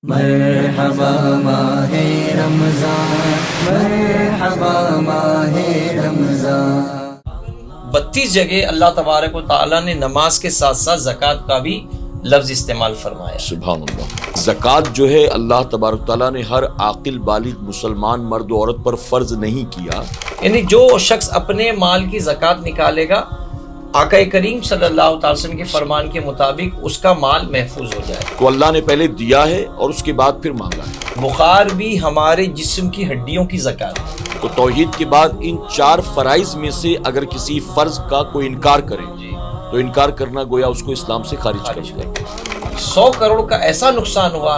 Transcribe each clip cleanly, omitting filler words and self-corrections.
مرحبا ماہ رمضان، مرحبا ماہ رمضان۔ 32 جگہ اللہ تبارک و تعالیٰ نے نماز کے ساتھ ساتھ زکوٰۃ کا بھی لفظ استعمال فرمایا۔ سبحان اللہ۔ زکوٰۃ جو ہے اللہ تبارک و تعالیٰ نے ہر عاقل بالغ مسلمان مرد و عورت پر فرض نہیں کیا، یعنی جو شخص اپنے مال کی زکوٰۃ نکالے گا، آقا کریم صلی اللہ تعالی وسلم کے فرمان کے مطابق اس کا مال محفوظ ہو جائے۔ تو اللہ نے پہلے دیا ہے اور اس کے بعد پھر مانگا ہے۔ بخار بھی ہمارے جسم کی ہڈیوں کی زکوٰۃ ہے۔ تو توحید کے بعد ان 4 فرائض میں سے اگر کسی فرض کا کوئی انکار کرے تو انکار کرنا گویا اس کو اسلام سے خارج کر دے۔ 100 کروڑ کا ایسا نقصان ہوا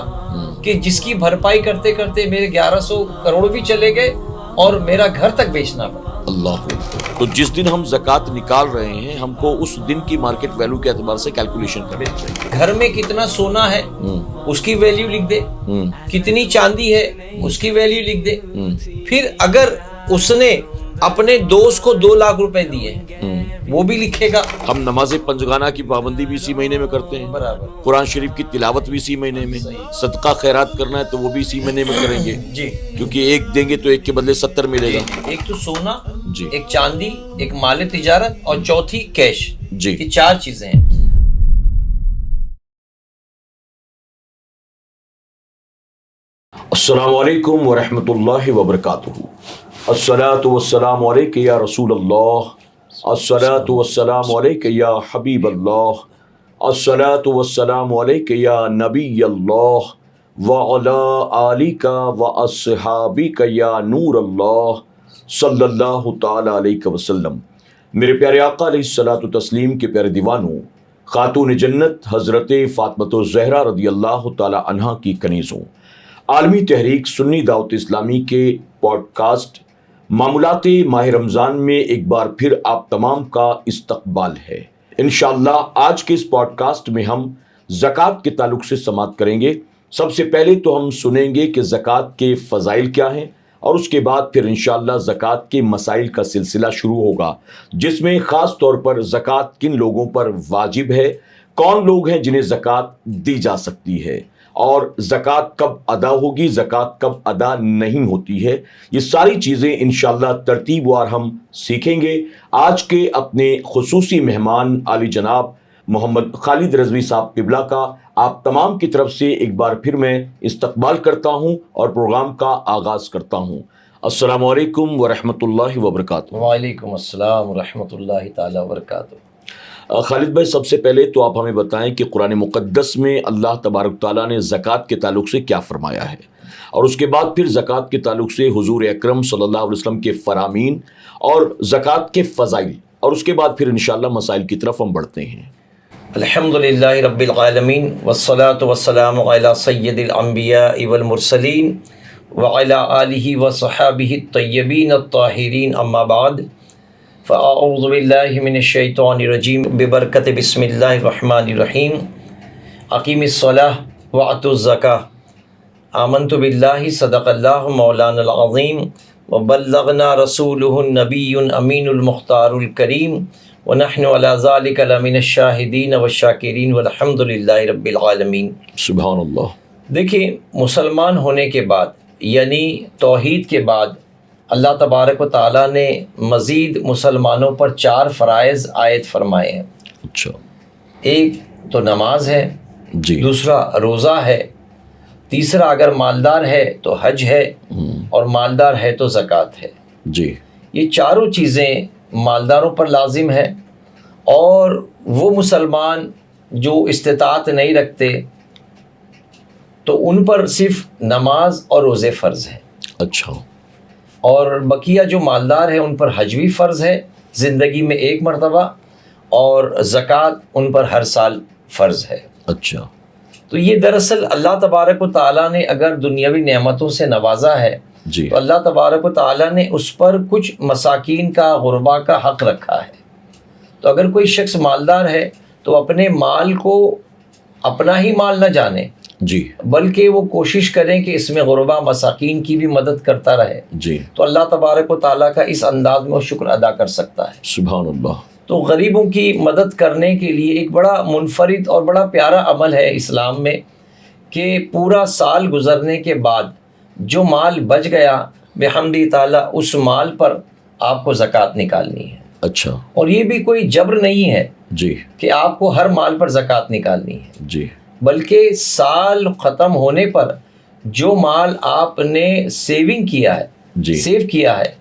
کہ جس کی بھرپائی کرتے کرتے میرے 1100 کروڑ بھی چلے گئے اور میرا گھر تک بیچنا پڑا۔ اللہ تو جس دن ہم زکوٰۃ نکال رہے ہیں ہم کو اس دن کی مارکیٹ ویلیو کے اعتبار سے کیلکولیشن کرنی چاہیے۔ گھر میں کتنا سونا ہے اس کی ویلیو لکھ دے، کتنی چاندی ہے اس کی ویلیو لکھ دے۔ پھر اگر اس نے اپنے دوست کو 2 لاکھ روپے دیے وہ بھی لکھے گا۔ ہم نماز پنجگانہ کی پابندی بھی اسی مہینے میں کرتے ہیں، برابر قرآن شریف کی تلاوت بھی اسی مہینے میں، صدقہ خیرات کرنا ہے تو وہ بھی اسی مہینے میں کریں گے جی، کیونکہ ایک دیں گے تو ایک کے بدلے 70 ملے گا۔ ایک تو سونا، جی ایک چاندی، ایک مال تجارت اور چوتھی کیش۔ جی یہ 4 چیزیں ہیں۔ السلام علیکم ورحمۃ اللہ وبرکاتہ۔ الصلاۃ والسلام علیک یا رسول اللہ، الصلاۃ والسلام علیک یا حبیب اللہ، الصلاۃ والسلام علیک یا نبی اللہ وعلی آلک واصحابک یا نور اللہ صلی اللہ تعالی علیہ وسلم۔ میرے پیارے آقا علیہ الصلاۃ والتسلیم کے پیارے دیوانوں، خاتون جنت حضرت فاطمہ الزہرا رضی اللہ تعالی عنہا کی کنیزوں، عالمی تحریک سنی دعوت اسلامی کے پوڈ کاسٹ معمولات ماہ رمضان میں ایک بار پھر آپ تمام کا استقبال ہے۔ انشاءاللہ آج کے اس پوڈ کاسٹ میں ہم زکوٰۃ کے تعلق سے سماعت کریں گے۔ سب سے پہلے تو ہم سنیں گے کہ زکوٰۃ کے فضائل کیا ہیں، اور اس کے بعد پھر انشاءاللہ زکوٰۃ کے مسائل کا سلسلہ شروع ہوگا، جس میں خاص طور پر زکوٰۃ کن لوگوں پر واجب ہے، کون لوگ ہیں جنہیں زکوٰۃ دی جا سکتی ہے، اور زکوٰۃ کب ادا ہوگی، زکوٰۃ کب ادا نہیں ہوتی ہے۔ یہ ساری چیزیں انشاءاللہ ترتیب وار ہم سیکھیں گے۔ آج کے اپنے خصوصی مہمان عالی جناب محمد خالد رضوی صاحب قبلہ کا آپ تمام کی طرف سے ایک بار پھر میں استقبال کرتا ہوں اور پروگرام کا آغاز کرتا ہوں۔ السلام علیکم ورحمۃ اللہ وبرکاتہ۔ وعلیکم السلام ورحمۃ اللہ تعالی وبرکاتہ۔ خالد بھائی، سب سے پہلے تو آپ ہمیں بتائیں کہ قرآن مقدس میں اللہ تبارک تعالیٰ نے زکوٰۃ کے تعلق سے کیا فرمایا ہے، اور اس کے بعد پھر زکوٰۃ کے تعلق سے حضور اکرم صلی اللہ علیہ وسلم کے فرامین اور زکوٰۃ کے فضائل، اور اس کے بعد پھر انشاءاللہ مسائل کی طرف ہم بڑھتے ہیں۔ الحمدللہ رب العالمین والصلاة والسلام علی سید الانبیاء والمرسلین وعلی آلہ وصحابہ الطیبین الطاہرین، اما بعد فاعوذ باللہ من الشیطان الرجیم ببرکت بسم اللہ الرحمن الرحیم۔ اقیم الصلاۃ وآتوا الزکاۃ، آمنت باللہ صدق اللہ مولانا العظیم وبلغنا رسولہ النبی امین المختار الکریم ونحن علی ذلک لمن الشاہدین والشاکرین والحمد للہ رب العالمین۔ سبحان اللہ۔ دیکھیں، مسلمان ہونے کے بعد یعنی توحید کے بعد اللہ تبارک و تعالیٰ نے مزید مسلمانوں پر 4 فرائض عائد فرمائے ہیں۔ اچھا، ایک تو نماز ہے، جی، دوسرا روزہ ہے، تیسرا اگر مالدار ہے تو حج ہے، اور مالدار ہے تو زکوٰۃ ہے۔ جی، یہ چاروں چیزیں مالداروں پر لازم ہے، اور وہ مسلمان جو استطاعت نہیں رکھتے تو ان پر صرف نماز اور روزے فرض ہیں، اچھا، اور بقیہ جو مالدار ہیں ان پر حج بھی فرض ہے زندگی میں 1 مرتبہ، اور زکوٰۃ ان پر ہر سال فرض ہے۔ اچھا، تو یہ دراصل اللہ تبارک و تعالیٰ نے اگر دنیاوی نعمتوں سے نوازا ہے جی، تو اللہ تبارک و تعالیٰ نے اس پر کچھ مساکین کا، غربا کا حق رکھا ہے۔ تو اگر کوئی شخص مالدار ہے تو اپنے مال کو اپنا ہی مال نہ جانے، جی، بلکہ وہ کوشش کریں کہ اس میں غربا مساکین کی بھی مدد کرتا رہے، جی، تو اللہ تبارک و تعالیٰ کا اس انداز میں وہ شکر ادا کر سکتا ہے۔ سبحان اللہ۔ تو غریبوں کی مدد کرنے کے لیے ایک بڑا منفرد اور بڑا پیارا عمل ہے اسلام میں کہ پورا سال گزرنے کے بعد جو مال بچ گیا بحمدی تعالیٰ اس مال پر آپ کو زکوٰۃ نکالنی ہے. اچھا. اور یہ بھی کوئی جبر نہیں ہے جی. کہ آپ کو ہر مال پر زکوٰۃ نکالنی ہے. جی. بلکہ سال ختم ہونے پر جو مال آپ نے سیونگ کیا ہے, جی. سیو کیا ہے,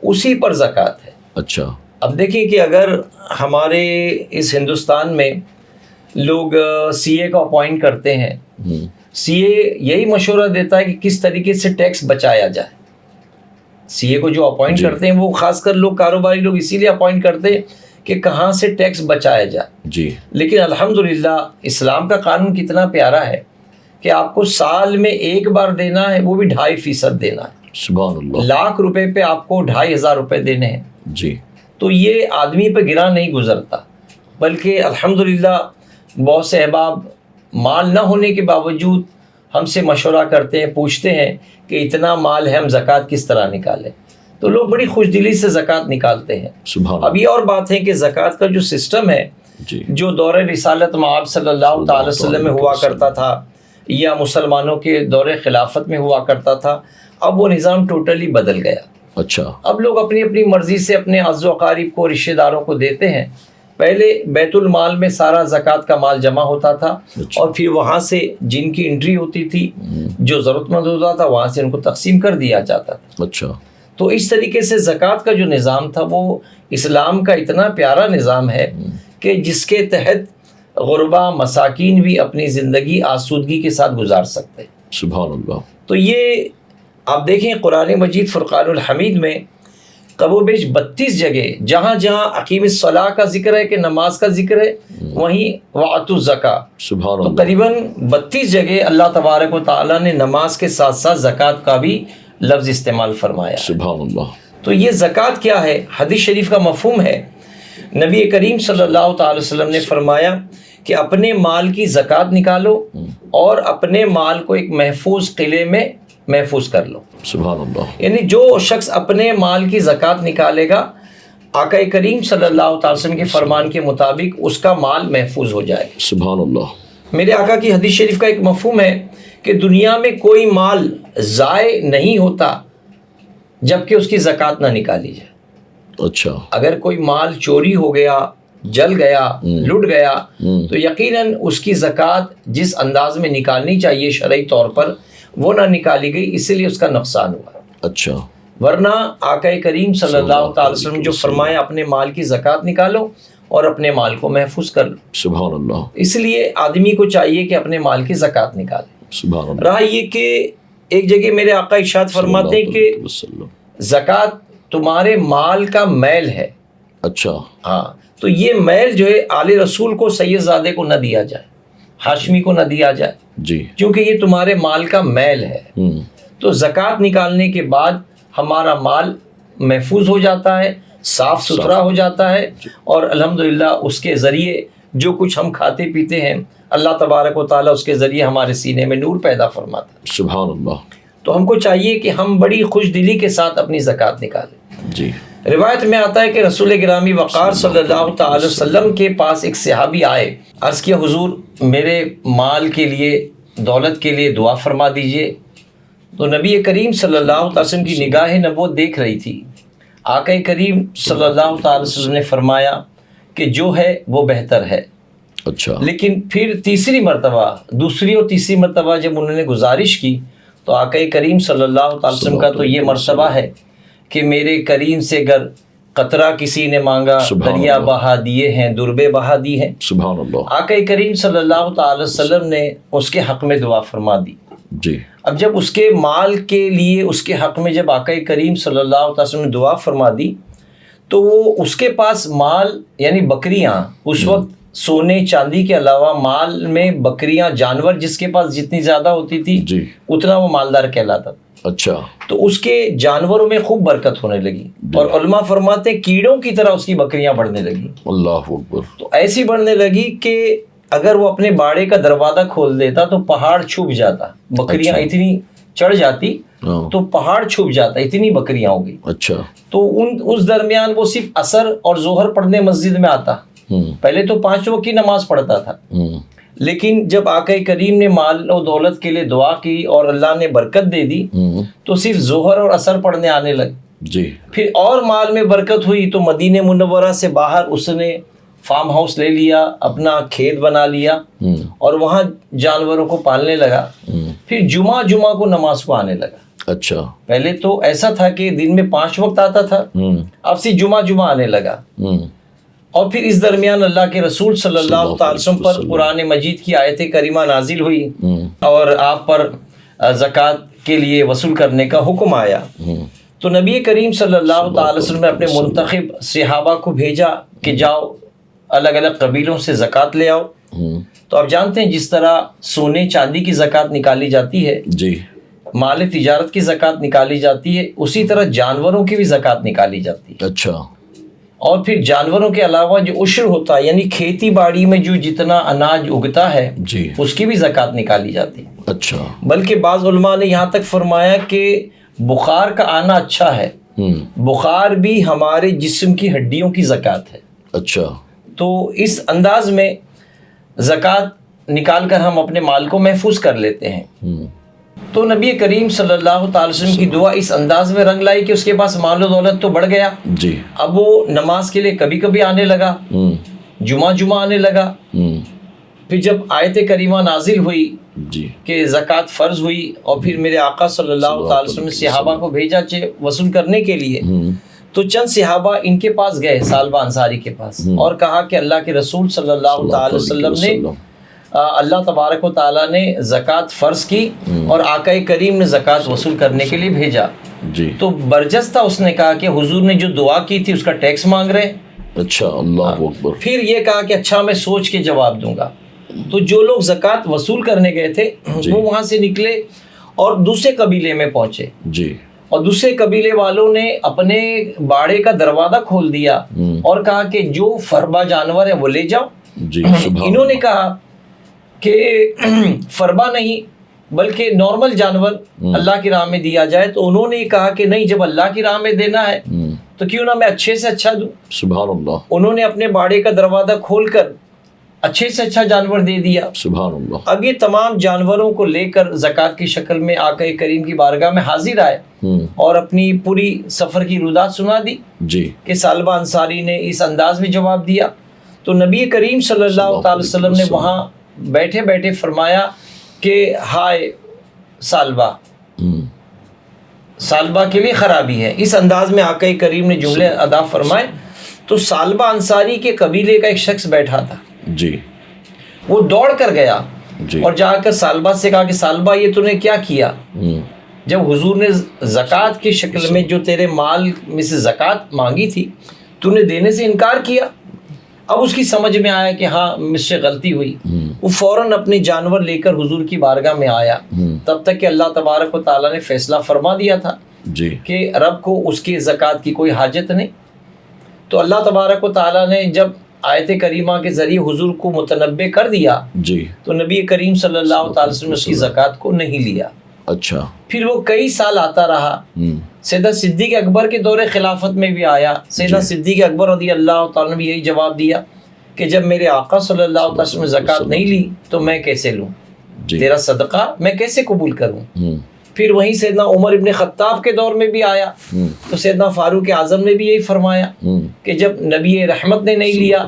اسی پر زکوٰۃ ہے. اچھا. اب دیکھیں کہ اگر ہمارے اس ہندوستان میں لوگ سی اے کو اپوائنٹ کرتے ہیں, سی اے یہی مشورہ دیتا ہے کہ کس طریقے سے ٹیکس بچایا جائے. سی اے کو جو اپوائنٹ کرتے ہیں وہ خاص کر لوگ کاروباری لوگ اسی لیے اپوائنٹ کرتے ہیں کہ کہاں سے ٹیکس بچایا جائے. جی. لیکن لیکن الحمدللہ اسلام کا قانون کتنا پیارا ہے کہ آپ کو سال میں ایک بار دینا ہے, وہ بھی 2.5% دینا ہے. سبحان اللہ. لاکھ روپے پہ آپ کو 2,500 روپے دینے ہیں. جی. تو یہ آدمی پہ گرا نہیں گزرتا, بلکہ الحمدللہ بہت سے احباب مال نہ ہونے کے باوجود ہم سے مشورہ کرتے ہیں, پوچھتے ہیں کہ اتنا مال ہے ہم زکوٰۃ کس طرح نکالیں. تو لوگ بڑی خوش دلی سے زکوٰۃ نکالتے ہیں. سبحان اب یہ اور بات ہے کہ زکوٰۃ کا جو سسٹم ہے, جی. جو دور رسالت مآب صلی اللہ تعالی وسلم میں ہوا کرتا تھا یا مسلمانوں کے دور خلافت میں ہوا کرتا تھا, اب وہ نظام ٹوٹلی بدل گیا. اچھا. اب لوگ اپنی اپنی مرضی سے اپنے عزو اقارب کو, رشتہ داروں کو دیتے ہیں. پہلے بیت المال میں سارا زکوٰۃ کا مال جمع ہوتا تھا, اور پھر وہاں سے جن کی انٹری ہوتی تھی, جو ضرورت مند ہوتا تھا, وہاں سے ان کو تقسیم کر دیا جاتا تھا. اچھا. تو اس طریقے سے زکوٰۃ کا جو نظام تھا وہ اسلام کا اتنا پیارا نظام ہے کہ جس کے تحت غربا مساکین بھی اپنی زندگی آسودگی کے ساتھ گزار سکتے ہیں. سبحان اللہ. تو یہ آپ دیکھیں قرآن مجید فرقان الحمید میں کبو بیش 32 جگہ جہاں جہاں اقیم الصلاۃ کا ذکر ہے کہ نماز کا ذکر ہے, وہیں وآتوا الزکاۃ. سبحان تو اللہ. قریباً 32 جگہ اللہ تبارک و تعالیٰ نے نماز کے ساتھ ساتھ زکوٰۃ کا بھی لفظ استعمال فرمایا. سبحان اللہ. تو یہ زکوٰۃ کیا ہے؟ حدیث شریف کا مفہوم ہے. نبی کریم صلی اللہ تعالی وسلم نے فرمایا کہ اپنے مال کی زکوٰۃ نکالو اور اپنے مال کو ایک محفوظ قلعے میں محفوظ کر لو. سبحان اللہ. یعنی جو شخص اپنے مال کی زکوٰۃ نکالے گا, آقا کریم صلی اللہ تعالی وسلم کے فرمان کے مطابق اس کا مال محفوظ ہو جائے گا. سبحان اللہ. میرے آقا کی حدیث شریف کا ایک مفہوم ہے کہ دنیا میں کوئی مال ضائع نہیں ہوتا جب کہ اس کی زکوٰۃ نہ نکالی جائے. اچھا. اگر کوئی مال چوری ہو گیا, جل گیا, لٹ گیا, تو یقیناً اس کی زکوٰۃ جس انداز میں نکالنی چاہیے شرعی طور پر وہ نہ نکالی گئی, اسی لیے اس کا نقصان ہوا. اچھا. ورنہ آقا کریم صلی اللہ تعالی وسلم جو فرمایا اپنے مال کی زکوٰۃ نکالو اور اپنے مال کو محفوظ کر لو. سبحان اللہ. اس لیے آدمی کو چاہیے کہ اپنے مال کی زکوٰۃ نکالے. سبحان اللہ. رہا یہ کہ ایک جگہ میرے آقا ارشاد فرماتے ہیں کہ زکوٰۃ تمہارے مال کا میل ہے. اچھا. ہاں, تو یہ میل جو ہے آل رسول کو, سید زادے کو نہ دیا جائے, ہاشمی کو نہ دیا جائے, جی, کیونکہ یہ تمہارے مال کا میل ہے. تو زکوٰۃ نکالنے کے بعد ہمارا مال محفوظ ہو جاتا ہے, صاف ستھرا ہو جاتا ہے, اور الحمدللہ اس کے ذریعے جو کچھ ہم کھاتے پیتے ہیں اللہ تبارک و تعالیٰ اس کے ذریعے ہمارے سینے میں نور پیدا فرماتا ہے. سبحان اللہ. تو ہم کو چاہیے کہ ہم بڑی خوش دلی کے ساتھ اپنی زکوٰۃ نکالیں. جی. روایت میں آتا ہے کہ رسول گرامی وقار صلی اللہ تعالی وسلم کے پاس ایک صحابی آئے, عرض کیا حضور میرے مال کے لیے, دولت کے لیے دعا فرما دیجئے. تو نبی کریم صلی اللہ تعالی وسلم کی نگاہ نبوت دیکھ رہی تھی. آقا کریم صلی اللہ تعالی وسلم نے فرمایا کہ جو ہے وہ بہتر ہے. اچھا. لیکن پھر تیسری مرتبہ, دوسری اور تیسری مرتبہ جب انہوں نے گزارش کی تو آقا کریم صلی اللہ تعالی وسلم کا تو یہ مرتبہ ہے کہ میرے کریم سے اگر قطرہ کسی نے مانگا دریا بہا دیے ہیں, دربے بہا دی ہیں. سبحان اللہ. آقا کریم صلی اللہ تعالی وسلم نے اس کے حق میں دعا فرما دی. جی. اب جب اس کے مال کے لیے, اس کے حق میں جب آقا کریم صلی اللہ علیہ وسلم نے دعا فرما دی تو وہ اس کے پاس مال یعنی بکریاں, اس وقت سونے چاندی کے علاوہ مال میں بکریاں, جانور جس کے پاس جتنی زیادہ ہوتی تھی جی, اتنا وہ مالدار کہلاتا تھا. اچھا. تو اس کے جانوروں میں خوب برکت ہونے لگی, اور علماء فرماتے ہیں کیڑوں کی طرح اس کی بکریاں بڑھنے لگی. اللہ اکبر. تو ایسی بڑھنے لگی کہ اگر وہ اپنے باڑے کا دروازہ کھول دیتا تو پہاڑ چھپ جاتا, بکریاں اتنی چڑھ جاتی تو پہاڑ چھپ جاتا, اتنی بکریاں ہو گئی. اچھا. تو اس درمیان وہ صرف عصر اور ظہر پڑھنے مسجد میں آتا. پہلے تو 5 وقت کی نماز پڑھتا تھا, لیکن جب آقا کریم نے مال و دولت کے لیے دعا کی اور اللہ نے برکت دے دی تو صرف ظہر اور عصر پڑھنے آنے لگے. جی. پھر اور مال میں برکت ہوئی تو مدینہ منورہ سے باہر اس نے فارم ہاؤس لے لیا, اپنا کھیت بنا لیا اور وہاں جانوروں کو پالنے لگا. پھر جمعہ کو نماز کو آنے لگا. اچھا. پہلے پہلے تو ایسا تھا کہ دن میں 5 وقت آتا تھا, اب سے جمعہ آنے لگا. اور پھر اس درمیان اللہ کے رسول صلی اللہ تعالی وسلم پر قرآن مجید کی آیت کریمہ نازل ہوئی اور آپ پر زکوٰۃ کے لیے وصول کرنے کا حکم آیا. تو نبی کریم صلی اللہ تعالی وسلم نے اپنے منتخب صحابہ کو بھیجا کہ جاؤ الگ الگ قبیلوں سے زکوٰۃ لے آؤ. تو آپ جانتے ہیں جس طرح سونے چاندی کی زکوٰۃ نکالی جاتی ہے, جی, مال تجارت کی زکوٰۃ نکالی جاتی ہے, اسی طرح جانوروں کی بھی زکوٰۃ نکالی جاتی ہے. اچھا. اور پھر جانوروں کے علاوہ جو عشر ہوتا ہے یعنی کھیتی باڑی میں جو جتنا اناج اگتا ہے جی, اس کی بھی زکوٰۃ نکالی جاتی ہے. اچھا. بلکہ بعض علماء نے یہاں تک فرمایا کہ بخار کا آنا اچھا ہے, بخار بھی ہمارے جسم کی ہڈیوں کی زکوٰۃ ہے. اچھا. تو اس انداز میں زکوٰۃ نکال کر ہم اپنے مال کو محفوظ کر لیتے ہیں. تو نبی کریم صلی اللہ تعالی وسلم کی دعا اس انداز میں رنگ لائی کہ اس کے پاس مال و دولت تو بڑھ گیا. جی. اب وہ نماز کے لیے کبھی کبھی آنے لگا, جمعہ آنے لگا. پھر جب آیت کریمہ نازل ہوئی جی کہ زکوٰۃ فرض ہوئی اور پھر میرے آقا صلی اللہ تعالی وسلم نے صحابہ کو بھیجا وصول کرنے کے لیے, تو چند صحابہ ان کے پاس گئے, سالبہ انصاری کے پاس, اور کہا کہ اللہ کے رسول صلی اللہ تعالی وسلم نے اللہ تبارک و تعالیٰ نے زکوٰۃ فرض کی اور آقا کریم نے زکوٰۃ وصول کرنے کے لیے بھیجا. جی. تو برجستہ اس نے کہا کہ حضور نے جو دعا کی تھی اس کا ٹیکس مانگ رہے ہیں. اچھا. اللہ اکبر. پھر یہ کہا کہ اچھا میں سوچ کے جواب دوں گا. تو جو لوگ زکوٰۃ وصول کرنے گئے تھے وہ وہاں سے نکلے اور دوسرے قبیلے میں پہنچے. جی. اور دوسرے قبیلے والوں نے اپنے باڑے کا دروازہ کھول دیا اور کہا کہ جو فربا جانور ہے وہ لے جاؤ. جی. انہوں نے کہا کہ فربا نہیں بلکہ نارمل جانور اللہ کی راہ میں دیا جائے. تو انہوں نے کہا کہ نہیں, جب اللہ کی راہ میں دینا ہے تو کیوں نہ میں اچھے سے اچھا دوں. سبحان اللہ. انہوں نے اپنے باڑے کا دروازہ کھول کر اچھے سے اچھا جانور دے دیا. سبحان اللہ. اب یہ تمام جانوروں کو لے کر زکوٰۃ کی شکل میں آقا کریم کی بارگاہ میں حاضر آئے اور اپنی پوری سفر کی رودات سنا دی. جی. کہ سالبہ انصاری نے اس انداز میں جواب دیا. تو نبی کریم صلی اللہ تعالی وسلم نے وہاں بیٹھے بیٹھے فرمایا کہ ہائے سالبہ, سالبہ کے لیے خرابی ہے. اس انداز میں آقا کریم نے جملے ادا فرمائے. تو سالبہ انصاری کے قبیلے کا ایک شخص بیٹھا تھا. جی. وہ دوڑ کر گیا جی. اور جا کر سالبہ سے کہا کہ سالبہ یہ تو نے کیا کیا, جب حضور نے زکوٰۃ کی شکل میں جو تیرے مال میں سے زکوٰۃ مانگی تھی تو نے دینے سے انکار کیا. اب اس کی سمجھ میں آیا کہ ہاں مجھ سے غلطی ہوئی. وہ فوراً اپنے جانور لے کر حضور کی بارگاہ میں آیا. تب تک کہ اللہ تبارک و تعالیٰ نے فیصلہ فرما دیا تھا جی کہ رب کو اس کی زکوٰۃ کی کوئی حاجت نہیں. تو اللہ تبارک و تعالیٰ نے جب آیت کریمہ کے ذریعے حضور کو متنبع کر دیا جی تو نبی کریم صلی اللہ تعالی وسلم نے اس کی زکوٰۃ کو نہیں لیا. اچھا. پھر وہ کئی سال آتا رہا. سیدنا صدیق اکبر کے دور خلافت میں بھی آیا. سیدنا صدیق اکبر رضی اللہ تعالیٰ نے بھی یہی جواب دیا کہ جب میرے آقا صلی اللہ علیہ وسلم نے زکوٰۃ نہیں لی تو میں کیسے لوں, تیرا صدقہ میں کیسے قبول کروں. پھر وہیں سیدنا عمر ابن خطاب کے دور میں بھی آیا تو سیدنا فاروق اعظم نے بھی یہی فرمایا کہ جب نبی رحمت نے نہیں لیا,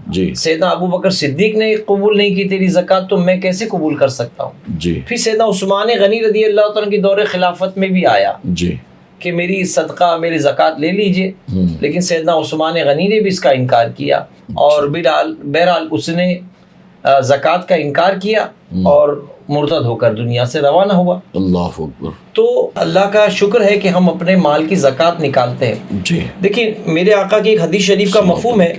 جی سیدنا ابو بکر صدیق نے قبول نہیں کی تیری زکوٰۃ تو میں کیسے قبول کر سکتا ہوں. جی. پھر سیدنا عثمان غنی رضی اللہ تعالیٰ کی دور خلافت میں بھی آیا جی کہ میری صدقہ میری زکوٰۃ لے لیجئے, لیکن سیدنا عثمان غنی نے بھی اس کا انکار کیا اور بہرحال اس نے زکوٰۃ کا انکار کیا اور مرتد ہو کر دنیا سے روانہ ہوا. اللہ اکبر. تو اللہ کا شکر ہے کہ ہم اپنے مال کی زکوٰۃ نکالتے ہیں. جی. دیکھیں میرے آقا کی ایک حدیث شریف کا مفہوم ہے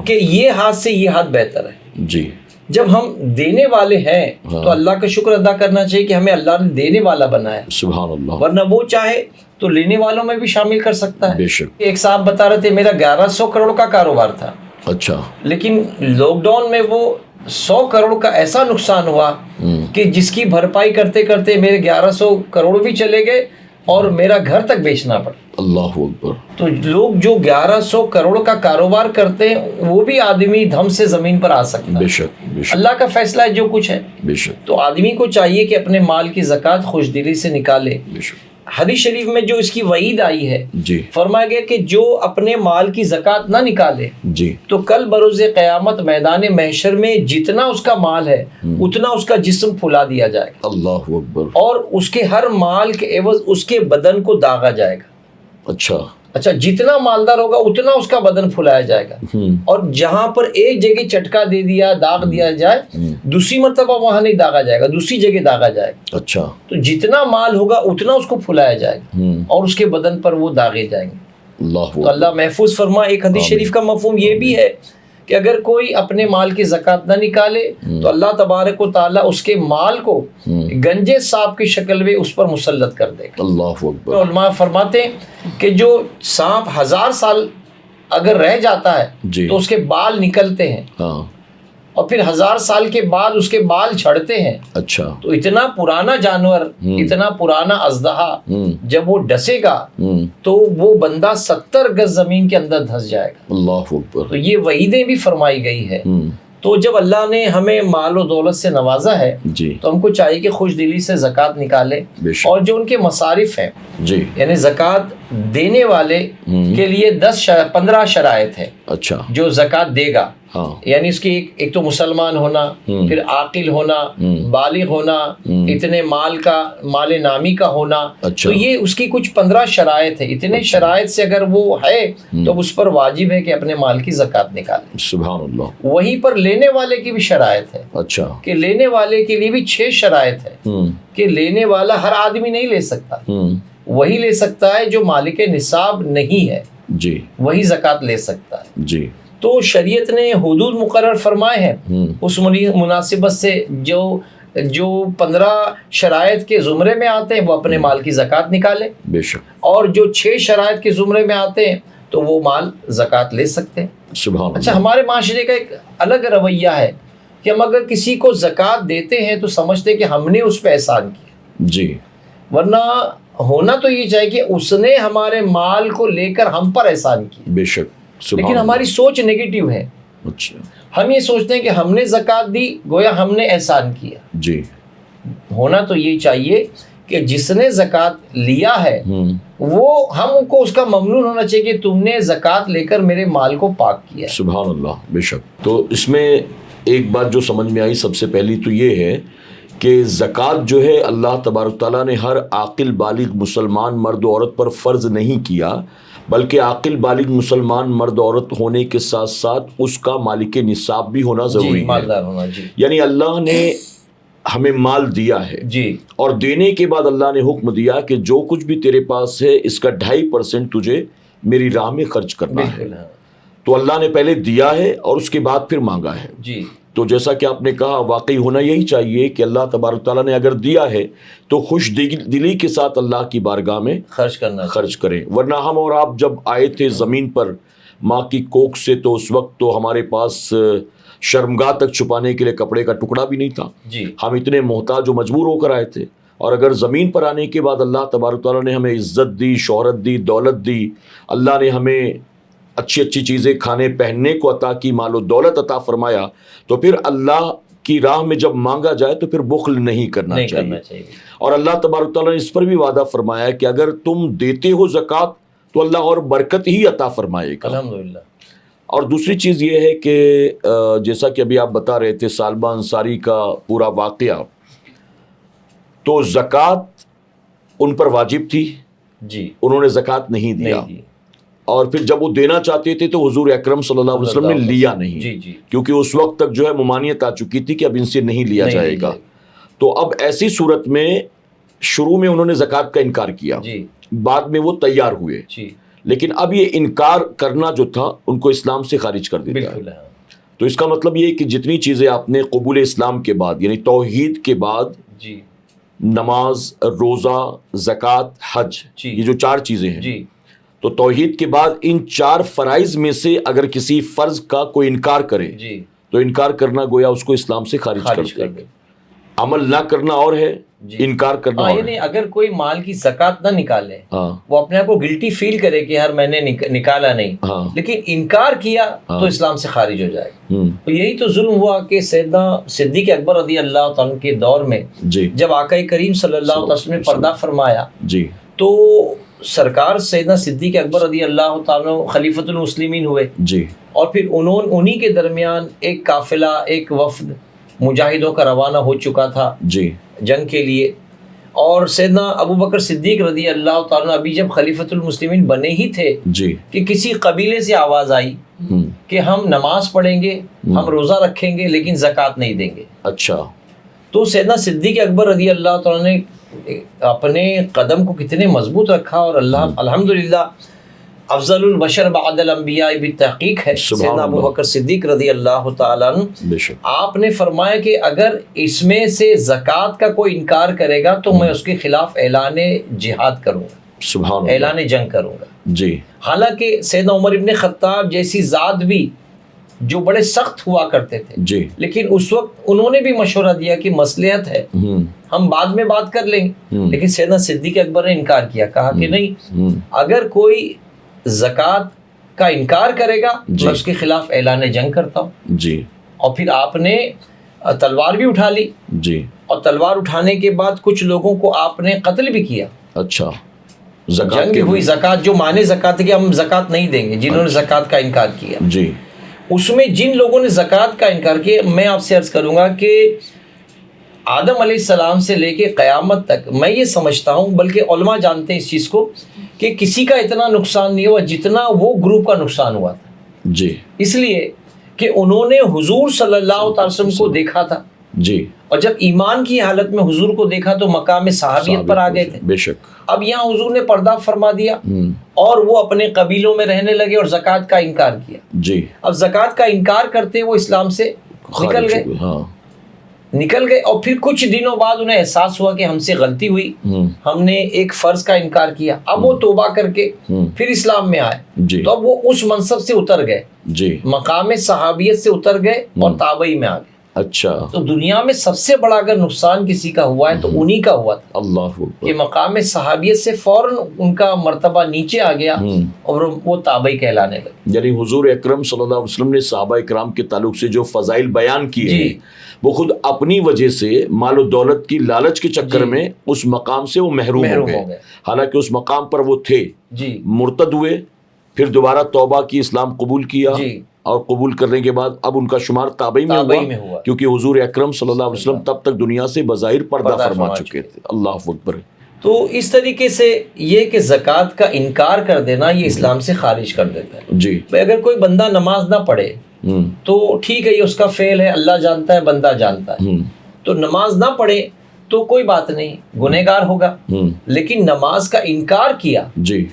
کہ یہ ہاتھ سے یہ ہاتھ بہتر ہے. جی. جب ہم دینے والے ہیں تو اللہ کا شکر ادا کرنا چاہیے کہ ہمیں اللہ نے دینے والا بنایا. سبحان اللہ. ورنہ وہ چاہے تو لینے والوں میں بھی شامل کر سکتا ہے. بے شک. ایک صاحب بتا رہے تھے میرا 1100 کروڑ کا کاروبار تھا. اچھا. لیکن لاک ڈاؤن میں وہ 100 کروڑ کا ایسا نقصان ہوا کہ جس کی بھرپائی کرتے کرتے میرے 1100 کروڑ بھی چلے گئے اور میرا گھر تک بیچنا پڑے. اللہ اکبر. تو لوگ جو 1100 کروڑ کا کاروبار کرتے ہیں وہ بھی آدمی دھم سے زمین پر آ سکتا ہے. بے شک بے شک اللہ کا فیصلہ ہے جو کچھ ہے. بے شک تو آدمی کو چاہیے کہ اپنے مال کی زکوٰۃ خوش دلی سے نکالے. بے شک. حدیث شریف میں جو اس کی وعید آئی ہے جی فرمایا گیا کہ جو اپنے مال کی زکوٰۃ نہ نکالے جی تو کل بروز قیامت میدان محشر میں جتنا اس کا مال ہے اتنا اس کا جسم پھلا دیا جائے گا اللہ اکبر. اور اس کے ہر مال کے عوض اس کے بدن کو داغا جائے گا. اچھا جتنا مالدار ہوگا اتنا اس کا بدن پھلایا جائے گا. اور جہاں پر ایک جگہ چٹکا دے دیا داغ دیا جائے دوسری مرتبہ وہاں نہیں داغا جائے گا, دوسری جگہ داغا جائے گا. اچھا تو جتنا مال ہوگا اتنا اس کو پھلایا جائے گا اور اس کے بدن پر وہ داغے جائیں گے. اللہ تو اللہ محفوظ فرما. ایک حدیث شریف کا مفہوم یہ بھی ہے کہ اگر کوئی اپنے مال کی زکوٰۃ نہ نکالے تو اللہ تبارک و تعالیٰ اس کے مال کو گنجے سانپ کی شکل میں اس پر مسلط کر دے گا. اللہ اکبر. علماء فرماتے ہیں کہ جو سانپ 1000 سال اگر رہ جاتا ہے جی تو اس کے بال نکلتے ہیں ہاں اور پھر 1000 سال کے بعد اس کے بال جھڑتے ہیں. اچھا تو اتنا پرانا جانور اتنا پرانا اژدہا جب وہ ڈسے گا تو وہ بندہ 70 گز زمین کے اندر دھس جائے گا. اللہ اکبر. تو یہ وعیدیں بھی فرمائی گئی ہے. تو جب اللہ نے ہمیں مال و دولت سے نوازا ہے جی تو ہم کو چاہیے کہ خوش دلی سے زکوٰۃ نکالے بے شک. اور جو ان کے مصارف ہیں جی یعنی زکوٰۃ دینے والے کے لیے 15 شرائط ہے. اچھا جو زکوٰۃ دے گا ہاں یعنی اس کی ایک تو مسلمان ہونا, پھر عاقل ہونا, بالغ ہونا, اتنے مال نامی کا ہونا. اچھا. تو یہ اس کی کچھ 15 شرائط ہے. اتنے شرائط سے اگر وہ ہے تو اس پر واجب ہے کہ اپنے مال کی زکوٰۃ نکالے. سبحان اللہ. وہیں پر لینے والے کی بھی شرائط ہے. اچھا. کہ لینے والے کے لیے بھی 6 شرائط ہے کہ لینے والا ہر آدمی نہیں لے سکتا. وہی لے سکتا ہے جو مالک نصاب نہیں ہے, جی وہی زکوٰۃ لے سکتا ہے. جی تو شریعت نے حدود مقرر فرمائے ہیں. اس مناسبت سے جو 15 شرائط کے زمرے میں آتے ہیں وہ اپنے مال کی زکوٰۃ نکالے, بے شک. اور جو 6 شرائط کے زمرے میں آتے ہیں تو وہ مال زکوٰۃ لے سکتے ہیں. سبحان اللہ. اچھا ہمارے معاشرے کا ایک الگ رویہ ہے کہ ہم اگر کسی کو زکوٰۃ دیتے ہیں تو سمجھتے ہیں کہ ہم نے اس پہ احسان کیا. جی ورنہ ہونا تو یہ چاہیے کہ اس نے ہمارے مال کو لے کر ہم پر احسان کیا. بے شک. لیکن ہماری سوچ نیگیٹو ہے. اچھا. ہم یہ سوچتے ہیں کہ ہم نے زکوٰۃ دی گویا ہم نے احسان کیا. جی ہونا تو یہ چاہیے کہ جس نے زکوٰۃ لیا ہے وہ ہم کو اس کا ممنون ہونا چاہیے کہ تم نے زکوٰۃ لے کر میرے مال کو پاک کیا. سبحان اللہ. بے شک. تو اس میں ایک بات جو سمجھ میں آئی سب سے پہلی تو یہ ہے کہ زکوٰۃ جو ہے اللہ تبارک تعالیٰ نے ہر عاقل بالغ مسلمان مرد و عورت پر فرض نہیں کیا, بلکہ عاقل بالغ مسلمان مرد عورت ہونے کے ساتھ ساتھ اس کا مالک نصاب بھی ہونا ضروری ہے. مالدار ہونا. جی یعنی اللہ نے ہمیں مال دیا ہے جی اور دینے کے بعد اللہ نے حکم دیا کہ جو کچھ بھی تیرے پاس ہے اس کا 2.5% تجھے میری راہ میں خرچ کرنا ہے. تو اللہ نے پہلے دیا ہے اور اس کے بعد پھر مانگا ہے. جی تو جیسا کہ آپ نے کہا واقعی ہونا یہی چاہیے کہ اللہ تبارک تعالیٰ نے اگر دیا ہے تو خوش دلی کے ساتھ اللہ کی بارگاہ میں خرچ کریں. ورنہ ہم اور آپ جب آئے تھے زمین پر ماں کی کوکھ سے تو اس وقت تو ہمارے پاس شرمگاہ تک چھپانے کے لیے کپڑے کا ٹکڑا بھی نہیں تھا. جی ہم اتنے محتاج و مجبور ہو کر آئے تھے, اور اگر زمین پر آنے کے بعد اللہ تبارک تعالیٰ نے ہمیں عزت دی, شہرت دی, دولت دی, اللہ نے ہمیں اچھی اچھی چیزیں کھانے پہننے کو عطا کی, مال و دولت عطا فرمایا, تو پھر اللہ کی راہ میں جب مانگا جائے تو پھر بخل نہیں کرنا چاہیے. اور اللہ تبارک تعالیٰ نے اس پر بھی وعدہ فرمایا کہ اگر تم دیتے ہو زکوٰۃ تو اللہ اور برکت ہی عطا فرمائے گا. الحمدللہ. اور دوسری چیز یہ ہے کہ جیسا کہ ابھی آپ بتا رہے تھے سالبہ انصاری کا پورا واقعہ, تو زکوٰۃ ان پر واجب تھی, جی انہوں نے زکوٰۃ نہیں دیا, اور پھر جب وہ دینا چاہتے تھے تو حضور اکرم صلی اللہ علیہ وسلم نے لیا نہیں. جی جی کیونکہ اس وقت تک جو ہے ممانعت آ چکی تھی کہ اب ان سے نہیں لیا جائے گا. تو اب ایسی صورت میں شروع میں انہوں نے زکوٰۃ کا انکار کیا, جی بعد میں وہ تیار ہوئے, جی لیکن اب یہ انکار کرنا جو تھا ان کو اسلام سے خارج کر دیتا ہے. بالکل. تو اس کا مطلب یہ کہ جتنی چیزیں آپ نے قبول اسلام کے بعد یعنی توحید کے بعد, جی نماز, روزہ, زکوٰۃ, حج, جی یہ جو 4 چیزیں ہیں, جی تو توحید کے بعد ان 4 فرائض میں سے اگر کسی فرض کا کوئی انکار کرے جی تو انکار کرنا گویا اس کو اسلام سے خارج کر دے. عمل نہ کرنا اور ہے، جی، انکار کرنا اور یعنی ہے۔ اگر کوئی مال کی زکوٰۃ نہ نکالے، ہاں وہ اپنے آپ کو گلٹی فیل کرے کہ یار میں نے نکالا نہیں، ہاں لیکن انکار کیا ہاں۔ تو اسلام سے خارج ہو جائے گا۔ ہوں، تو یہی تو ظلم ہوا کہ سیدنا صدیق اکبر رضی اللہ تعالیٰ کے دور میں جی جب آقا کریم صلی اللہ علیہ وسلم نے پردہ فرمایا جی تو سرکار سیدنا صدیق اکبر رضی اللہ تعالیٰ خلیفۃ المسلمین ہوئے، جی اور پھر انہی کے درمیان ایک قافلہ، ایک وفد مجاہدوں کا روانہ ہو چکا تھا جی جنگ کے لیے، اور سیدنا ابو بکر صدیق رضی اللہ تعالیٰ ابھی جب خلیفۃ المسلمین بنے ہی تھے جی کہ کسی قبیلے سے آواز آئی ہوں، کہ ہم نماز پڑھیں گے، ہم روزہ رکھیں گے، لیکن زکوٰۃ نہیں دیں گے۔ اچھا تو سیدنا صدیق اکبر رضی اللہ تعالیٰ نے اپنے قدم کو کتنے مضبوط رکھا، اور اللہ الحمدللہ افضل البشر بعد الانبیاء بالتحقیق ہے سبحان سیدنا ابو اللہ۔ بکر صدیق رضی اللہ تعالیٰ عنہ۔ بے شک، آپ نے فرمایا کہ اگر اس میں سے زکوٰۃ کا کوئی انکار کرے گا تو میں اس کے خلاف اعلان جہاد کروں گا، سبحان اللہ، اعلان جنگ کروں گا۔ جی حالانکہ سیدنا عمر ابن خطاب جیسی ذات بھی جو بڑے سخت ہوا کرتے تھے، جی لیکن اس وقت انہوں نے بھی مشورہ دیا کہ مصلحت ہے، ہوں ہم بعد میں بات کر لیں گے، ہوں لیکن سیدنا صدیق اکبر نے انکار کیا، کہا کہ نہیں، ہوں اگر کوئی زکوٰۃ کا انکار کرے گا جی۔ میں اس کے خلاف اعلان جنگ کرتا ہوں۔ جی اور پھر آپ نے تلوار بھی اٹھا لی، جی اور تلوار اٹھانے کے بعد کچھ لوگوں کو آپ نے قتل بھی کیا، اچھا، جنگ زکوٰۃ بھی کے ہوئی۔ زکوٰۃ جو مانے زکوٰۃ ہے کہ ہم زکوٰۃ نہیں دیں گے، جنہوں نے زکوٰۃ کا انکار کیا، جی اس میں جن لوگوں نے زکوٰۃ کا انکار کیا، میں آپ سے عرض کروں گا کہ آدم علیہ السلام سے لے کے قیامت تک میں یہ سمجھتا ہوں، بلکہ علماء جانتے ہیں اس چیز کو، کہ کسی کا اتنا نقصان نہیں ہوا جتنا وہ گروپ کا نقصان ہوا تھا، جی اس لیے کہ انہوں نے حضور صلی اللہ علیہ وسلم کو دیکھا تھا، جی، اور جب ایمان کی حالت میں حضور کو دیکھا تو مقام صحابیت پر آ گئے تھے۔ بے شک، اب یہاں حضور نے پردہ فرما دیا ہوں اور وہ اپنے قبیلوں میں رہنے لگے اور زکوٰۃ کا انکار کیا۔ جی، اب زکوٰۃ کا انکار کرتے وہ اسلام سے نکل خارج گئے، ہوئے، ہاں نکل گئے، اور پھر کچھ دنوں بعد انہیں احساس ہوا کہ ہم سے غلطی ہوئی، ہوں ہم نے ایک فرض کا انکار کیا۔ اب وہ توبہ کر کے ہوں پھر اسلام میں آئے، جی تو اب وہ اس منصب سے اتر گئے، جی، مقام صحابیت سے اتر گئے اور تابعی میں آ گئے۔ اچھا، تو دنیا میں سب سے بڑا اگر نقصان کسی کا ہوا ہے تو انہی کا ہوا تھا اللہ کہ اکبر، مقام صحابیت سے فوراً ان کا مرتبہ نیچے آ گیا اور وہ تابعی کہلانے لگے۔ یعنی حضور اکرم صلی اللہ علیہ وسلم نے صحابہ اکرام کے تعلق سے جو فضائل بیان کیے جی۔ ہیں وہ خود اپنی وجہ سے مال و دولت کی لالچ کے چکر جی۔ میں اس مقام سے وہ محروم محروم ہو ہو گئے، گئے۔ حالانکہ اس مقام پر وہ تھے، جی مرتد ہوئے، پھر دوبارہ توبہ کی، اسلام قبول کیا، جی۔ اور قبول کرنے کے بعد اب ان کا شمار تابعی میں تابعی میں ہوا، ہوا۔ کیونکہ حضور اکرم صلی اللہ علیہ وسلم تب تک دنیا سے بظاہر پردہ فرما چکے تھے۔ اللہ اکبر۔ تو اس طریقے سے یہ کہ زکوٰۃ کا انکار کر دینا یہ اسلام سے خارج کر دیتا ہے۔ جی، بھئی اگر کوئی بندہ نماز نہ پڑھے ہوں تو ٹھیک ہے، یہ اس کا فعل ہے، اللہ جانتا ہے، بندہ جانتا ہے، ہوں تو نماز نہ پڑھے تو کوئی بات نہیں، گنہگار ہوگا، ہوں لیکن نماز کا انکار کیا جی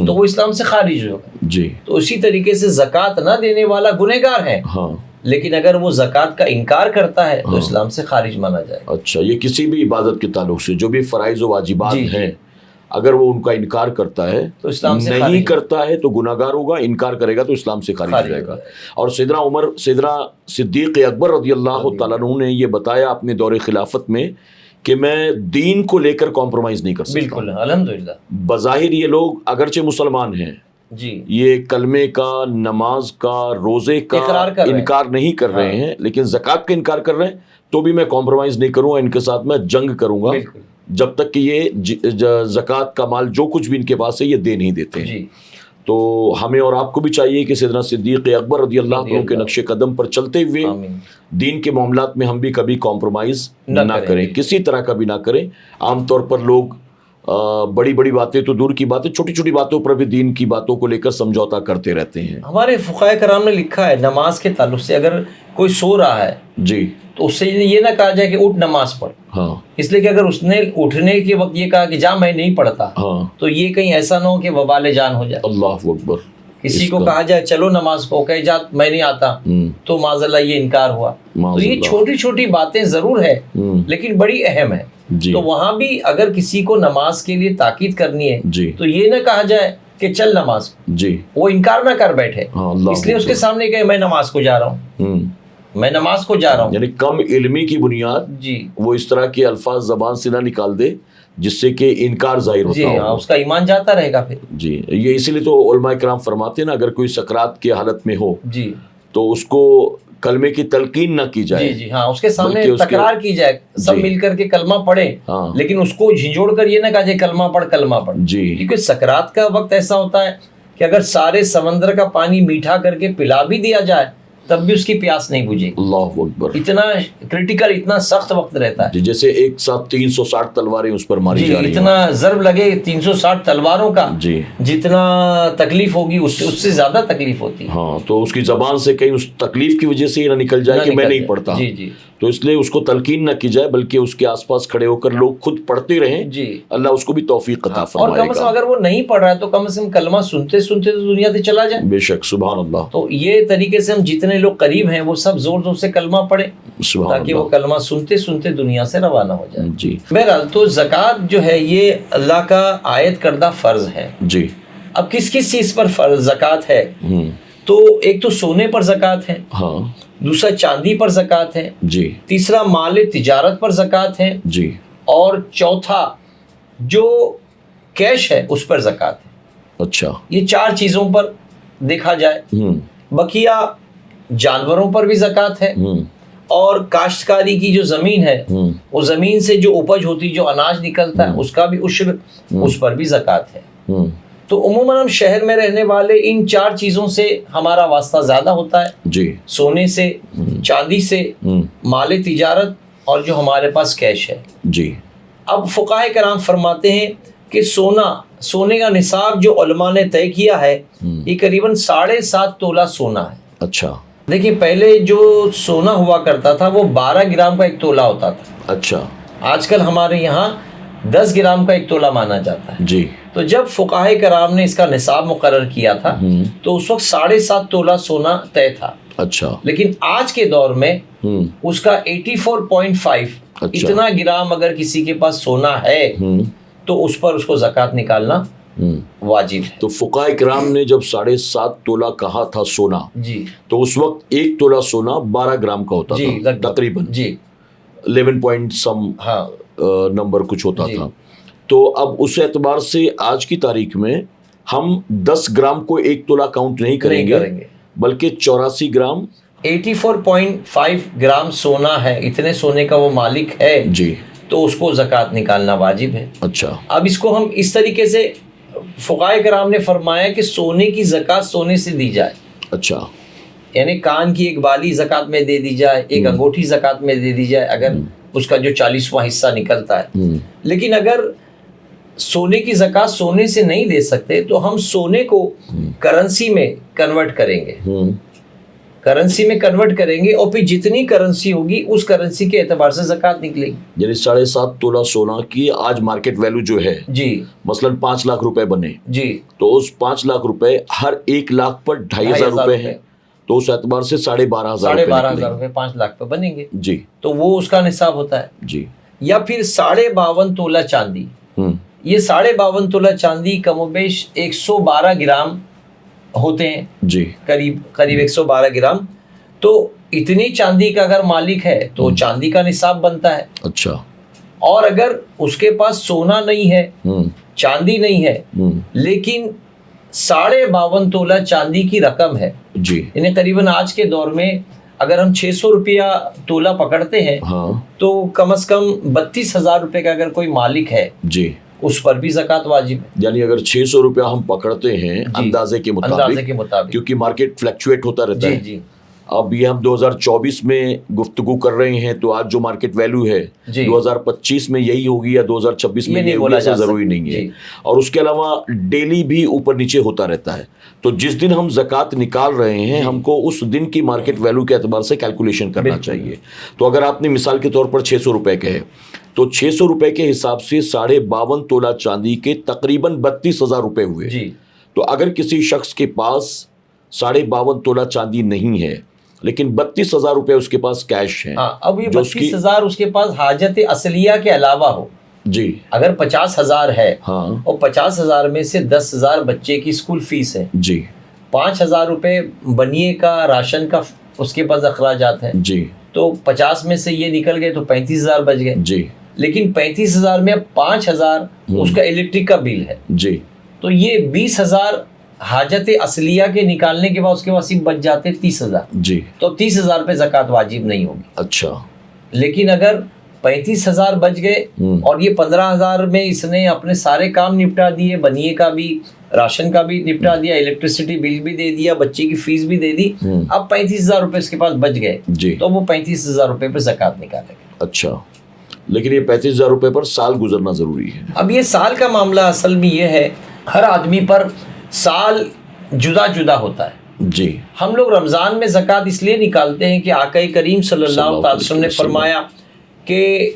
تو وہ اسلام سے خارج ہوگا۔ جی، تو اسی طریقے سے زکوٰۃ نہ دینے والا گنہگار ہے، ہاں، لیکن اگر وہ زکوٰۃ کا انکار کرتا ہے تو اسلام سے خارج مانا جائے گا۔ اچھا، یہ کسی بھی عبادت کے تعلق سے جو بھی فرائض و واجبات جی، ہیں، اگر وہ ان کا انکار کرتا ہے تو اسلام سے نہیں خارج کرتا ہے تو گناہگار ہوگا، انکار کرے گا تو اسلام سے خارج ہو خارج جائے ہو گا۔ جائے اور سیدنا صدیق اکبر رضی اللہ تعالیٰ عنہ نے یہ بتایا اپنے دور خلافت میں کہ میں دین کو لے کر کمپرومائز نہیں کر سکتا۔ بالکل، الحمدللہ۔ بظاہر یہ لوگ اگرچہ مسلمان ہیں، جی، یہ کلمے کا، نماز کا، روزے کا اقرار کر رہے ہیں، انکار نہیں کر رہے ہیں، لیکن زکوٰۃ کا انکار کر رہے ہیں، تو بھی میں کمپرومائز نہیں کروں گا، ان کے ساتھ میں جنگ کروں گا بالکل، جب تک کہ یہ زکوٰۃ کا مال جو کچھ بھی ان کے پاس ہے یہ دے نہیں دیتے ہیں۔ جی، تو ہمیں اور آپ کو بھی چاہیے کہ سیدنا صدیق اکبر رضی اللہ عنہ کے نقش قدم پر چلتے ہوئے آمین۔ دین کے معاملات میں ہم بھی کبھی کمپرومائز نہ نہ کریں، کریں، کسی طرح کا بھی نہ کریں۔ عام طور پر لوگ بڑی بڑی باتیں تو دور کی باتیں، چھوٹی چھوٹی باتوں پر بھی دین کی باتوں کو لے کر سمجھوتا کرتے رہتے ہیں۔ ہمارے فقہائے کرام نے لکھا ہے نماز کے تعلق سے، اگر کوئی سو رہا ہے جی، تو اس سے یہ نہ کہا جائے کہ اٹھ نماز پڑھ، ہاں اس لیے کہ اگر اس نے اٹھنے کے وقت یہ کہا کہ جا میں نہیں پڑھتا ہاں، تو یہ کہیں ایسا نہ ہو کہ وبال جان ہو جائے۔ اللہ اکبر۔ کسی اس کو کا- کہا جائے چلو نماز کو، کہے جا میں نہیں آتا، ہوں، تو معاذ اللہ یہ انکار ہوا۔ معاذ تو یہ اللہ۔ چھوٹی چھوٹی باتیں ضرور ہے ہوں، لیکن بڑی اہم ہے۔ جی تو وہاں بھی اگر کسی کو نماز کے لیے تاکید کرنی ہے جی تو یہ نہ کہا جائے کہ چل نماز، جی، وہ انکار نہ کر بیٹھے، ہاں، اللہ اس لیے اس کے اکبر۔ سامنے کہ میں نماز کو جا رہا ہوں۔ ہوں، میں نماز کو جا رہا ہوں. یعنی کم علمی کی بنیاد جی وہ اس طرح کے الفاظ زبان سے نہ نکال دے جس سے کہ انکار ظاہر جی ہوتا ہاں ہو. اس کا ایمان جاتا رہے گا پھر. جی یہ اسی لیے تو علماء کرام فرماتے ہیں نا اگر کوئی سکرات کی حالت میں ہو جی تو اس کو کلمے کی تلقین نہ کی جائے. جی ہاں اس کے سامنے بلکہ اس کے- تکرار کی جائے, سب جی. مل کر کے کلمہ پڑھیں, ہاں. لیکن اس کو جھنجھوڑ کر یہ نہ کہا جائے کلمہ پڑھ کلمہ پڑھ. جی کیونکہ سکرات کا وقت ایسا ہوتا ہے کہ اگر سارے سمندر کا پانی میٹھا کر کے پلا بھی دیا جائے تب بھی اس کی پیاس نہیں بجھے گی. اللہ اکبر. اتنا کرٹیکل, اتنا سخت وقت رہتا ہے. جی جیسے ایک ساتھ 360 تلواریں اس پر ماری جی جا رہی ہیں. اتنا ضرب لگے 360 تلواروں کا, جی جتنا تکلیف ہوگی اس سے زیادہ تکلیف ہوتی ہے. ہاں تو اس کی زبان سے کہیں اس تکلیف کی وجہ سے یہ نہ نکل جائے نہ کہ میں نکل نہیں جائے. پڑھتا. جی جی تو اس لیے اس کو تلقین نہ کی جائے بلکہ اس کے آس پاس کھڑے ہو کر لوگ خود پڑھتے رہیں. جی. اللہ اس کو بھی توفیق عطا اور فرمائے کم از کم گا. اگر وہ نہیں پڑھ رہا ہے تو کم از کم کلمہ سنتے سنتے تو دنیا سے چلا جائے. بے شک سبحان اللہ. تو یہ طریقے سے ہم جتنے لوگ قریب ہیں وہ سب زور زور سے کلمہ پڑھیں سبحان تاکہ وہ اللہ. کلمہ سنتے سنتے دنیا سے روانہ ہو جائے. جی بہرحال تو زکوٰۃ جو ہے یہ اللہ کا عائد کردہ فرض ہے. جی اب کس کس چیز پر فرض زکوٰۃ ہے؟ ہوں تو ایک تو سونے پر زکوٰۃ ہے, ہاں دوسرا چاندی پر زکوٰۃ ہے, جی تیسرا مال تجارت پر زکوٰۃ ہے, جی اور چوتھا جو کیش ہے اس پر زکوٰۃ ہے. اچھا. یہ 4 چیزوں پر دیکھا جائے. ہوں بقیہ جانوروں پر بھی زکوٰۃ ہے, ہوں اور کاشتکاری کی جو زمین ہے ہوں وہ زمین سے جو اپج ہوتی جو اناج نکلتا ہے اس کا بھی عشر, اس پر بھی زکوٰۃ ہے. ہوں تو عموماً ہم شہر میں رہنے والے ان 4 چیزوں سے ہمارا واسطہ زیادہ ہوتا ہے, جی سونے سے, چاندی سے, ہوں مال تجارت اور جو ہمارے پاس کیش ہے. جی اب فقہائے کرام فرماتے ہیں کہ سونے کا نصاب جو علماء نے طے کیا ہے یہ قریباً 7.5 تولہ سونا ہے. اچھا دیکھیے پہلے جو سونا ہوا کرتا تھا وہ 12 گرام کا 1 تولہ ہوتا تھا. اچھا. آج کل ہمارے یہاں 10 گرام کا 1 تولہ مانا جاتا ہے. جی تو جب فقہائے کرام نے اس کا نصاب مقرر کیا تھا تو اس وقت 7.5 تولہ سونا طے تھا. اچھا. لیکن آج کے دور میں ہوں اس کا 84.5 اچھا. اتنا گرام اگر کسی کے پاس سونا ہے تو اس پر اس کو زکوٰۃ نکالنا واجب ہے. تو فقہائے کرام نے جب 7.5 تولہ کہا تھا سونا جی تو اس وقت 1 تولہ سونا 12 گرام کا ہوتا جی تھا تقریباً جی 11 پوائنٹ سم ہاں نمبر کچھ ہوتا جی. تھا. تو اب اس اعتبار سے آج کی تاریخ میں ہم 10 گرام کو 1 تولہ کاؤنٹ نہیں کریں گے بلکہ 84 گرام 84.5 گرام سونا ہے, اتنے سونے کا وہ مالک ہے جی تو اس کو زکوٰۃ نکالنا واجب ہے. اچھا. اب اس کو ہم اس طریقے سے فقہائے کرام نے فرمایا کہ سونے کی زکوٰۃ سونے سے دی جائے. اچھا. یعنی کان کی ایک بالی زکوٰۃ میں دے دی جائے, ایک انگوٹھی زکوٰۃ میں دے دی جائے اگر اس کا جو 40واں حصہ نکلتا ہے. لیکن اگر سونے کی زکوٰۃ سونے سے نہیں دے سکتے تو ہم سونے کو کرنسی میں کنورٹ کریں گے, کرنسی میں کنورٹ کریں گے اور پھر جتنی کرنسی ہوگی اس کرنسی کے اعتبار سے زکوٰۃ نکلے گی. یعنی 7.5 تولہ سونا کی آج مارکیٹ ویلو جو ہے جی مثلاً 5 لاکھ روپے بنے جی تو اس 5 لاکھ روپے ہر 1 لاکھ پر 2,500 روپے ہیں تو اس اعتبار سے 12,500 روپے 5 لاکھ پہ بنیں گے. جی تو وہ اس کا نصاب ہوتا ہے. جی. یا پھر 52.5 تولہ چاندی, یہ 52.5 تولہ چاندی کم و بیش 112 گرام ہوتے ہیں جی قریب 112 گرام. تو اتنی چاندی کا اگر مالک ہے تو چاندی کا نصاب بنتا ہے. اچھا. اور اگر اس کے پاس سونا نہیں ہے, چاندی نہیں ہے, لیکن 52.5 تولہ چاندی کی رقم ہے, جی یعنی قریباً آج کے دور میں اگر ہم 600 روپیہ تولہ پکڑتے ہیں تو کم از کم 32,000 روپے کا اگر کوئی مالک ہے جی اس پر بھی زکوٰۃ واجب ہے. یعنی اگر 600 روپیہ ہم پکڑتے ہیں اندازے کے مطابق کیونکہ مارکیٹ فلیکچویٹ ہوتا رہتا ہے. جی. اب یہ ہم 2024 میں گفتگو کر رہے ہیں تو آج جو مارکیٹ ویلو ہے 2025 میں یہی ہوگی یا 2026 میں یہی ہوگی, ایسا ضروری نہیں ہے. اور اس کے علاوہ ڈیلی بھی اوپر نیچے ہوتا رہتا ہے. تو جس دن ہم زکوٰۃ نکال رہے ہیں ہم کو اس دن کی مارکیٹ ویلو کے اعتبار سے کیلکولیشن کرنا چاہیے. تو اگر آپ نے مثال کے طور پر 600 روپے کہے تو 600 روپے کے حساب سے 52.5 تولہ چاندی کے تقریباً 32,000 روپے ہوئے. تو اگر کسی شخص کے پاس 52.5 تولہ چاندی نہیں ہے لیکن 32,000 روپے اس کے پاس کیش ہیں, اب یہ 32,000 اس کے پاس حاجت اصلیہ کے علاوہ ہو, جی اگر 50,000 ہے ہاں اور 50,000 میں سے 10,000 بچے کی اسکول فیس ہے, جی 5,000 روپے بنیے کا راشن کا اس کے پاس اخراجات ہیں, جی تو 50 میں سے یہ نکل گئے تو 35,000 بچ گئے. جی لیکن 35,000 میں 5,000 اس کا الیکٹرک کا بل ہے, جی تو یہ 20,000 حاجت اصلیہ کے نکالنے کے بعد اس کے بعد صرف بچ جاتے 30,000. جی تو 30,000 پہ زکوٰۃ واجب نہیں ہوگی. اچھا. لیکن اگر 35,000 بچ گئے اور یہ 15,000 میں اس نے اپنے سارے کام نپٹا دیے, بنیے کا بھی, راشن کا بھی نپٹا دیا, الیکٹریسٹی بل بھی دے دیا, بچے کی فیس بھی دے دی, اب 35,000 روپے اس کے پاس بچ گئے, جی تو وہ 35,000 روپے پہ زکوٰۃ نکالے گا. اچھا. لیکن یہ 35,000 روپے پر سال گزرنا ضروری ہے. اب یہ سال کا معاملہ اصل میں یہ ہے, ہر آدمی پر سال جدا جدا ہوتا ہے. جی. ہم لوگ رمضان میں زکوٰۃ اس لیے نکالتے ہیں کہ آقا کریم صلی اللہ علیہ وسلم نے فرمایا کہ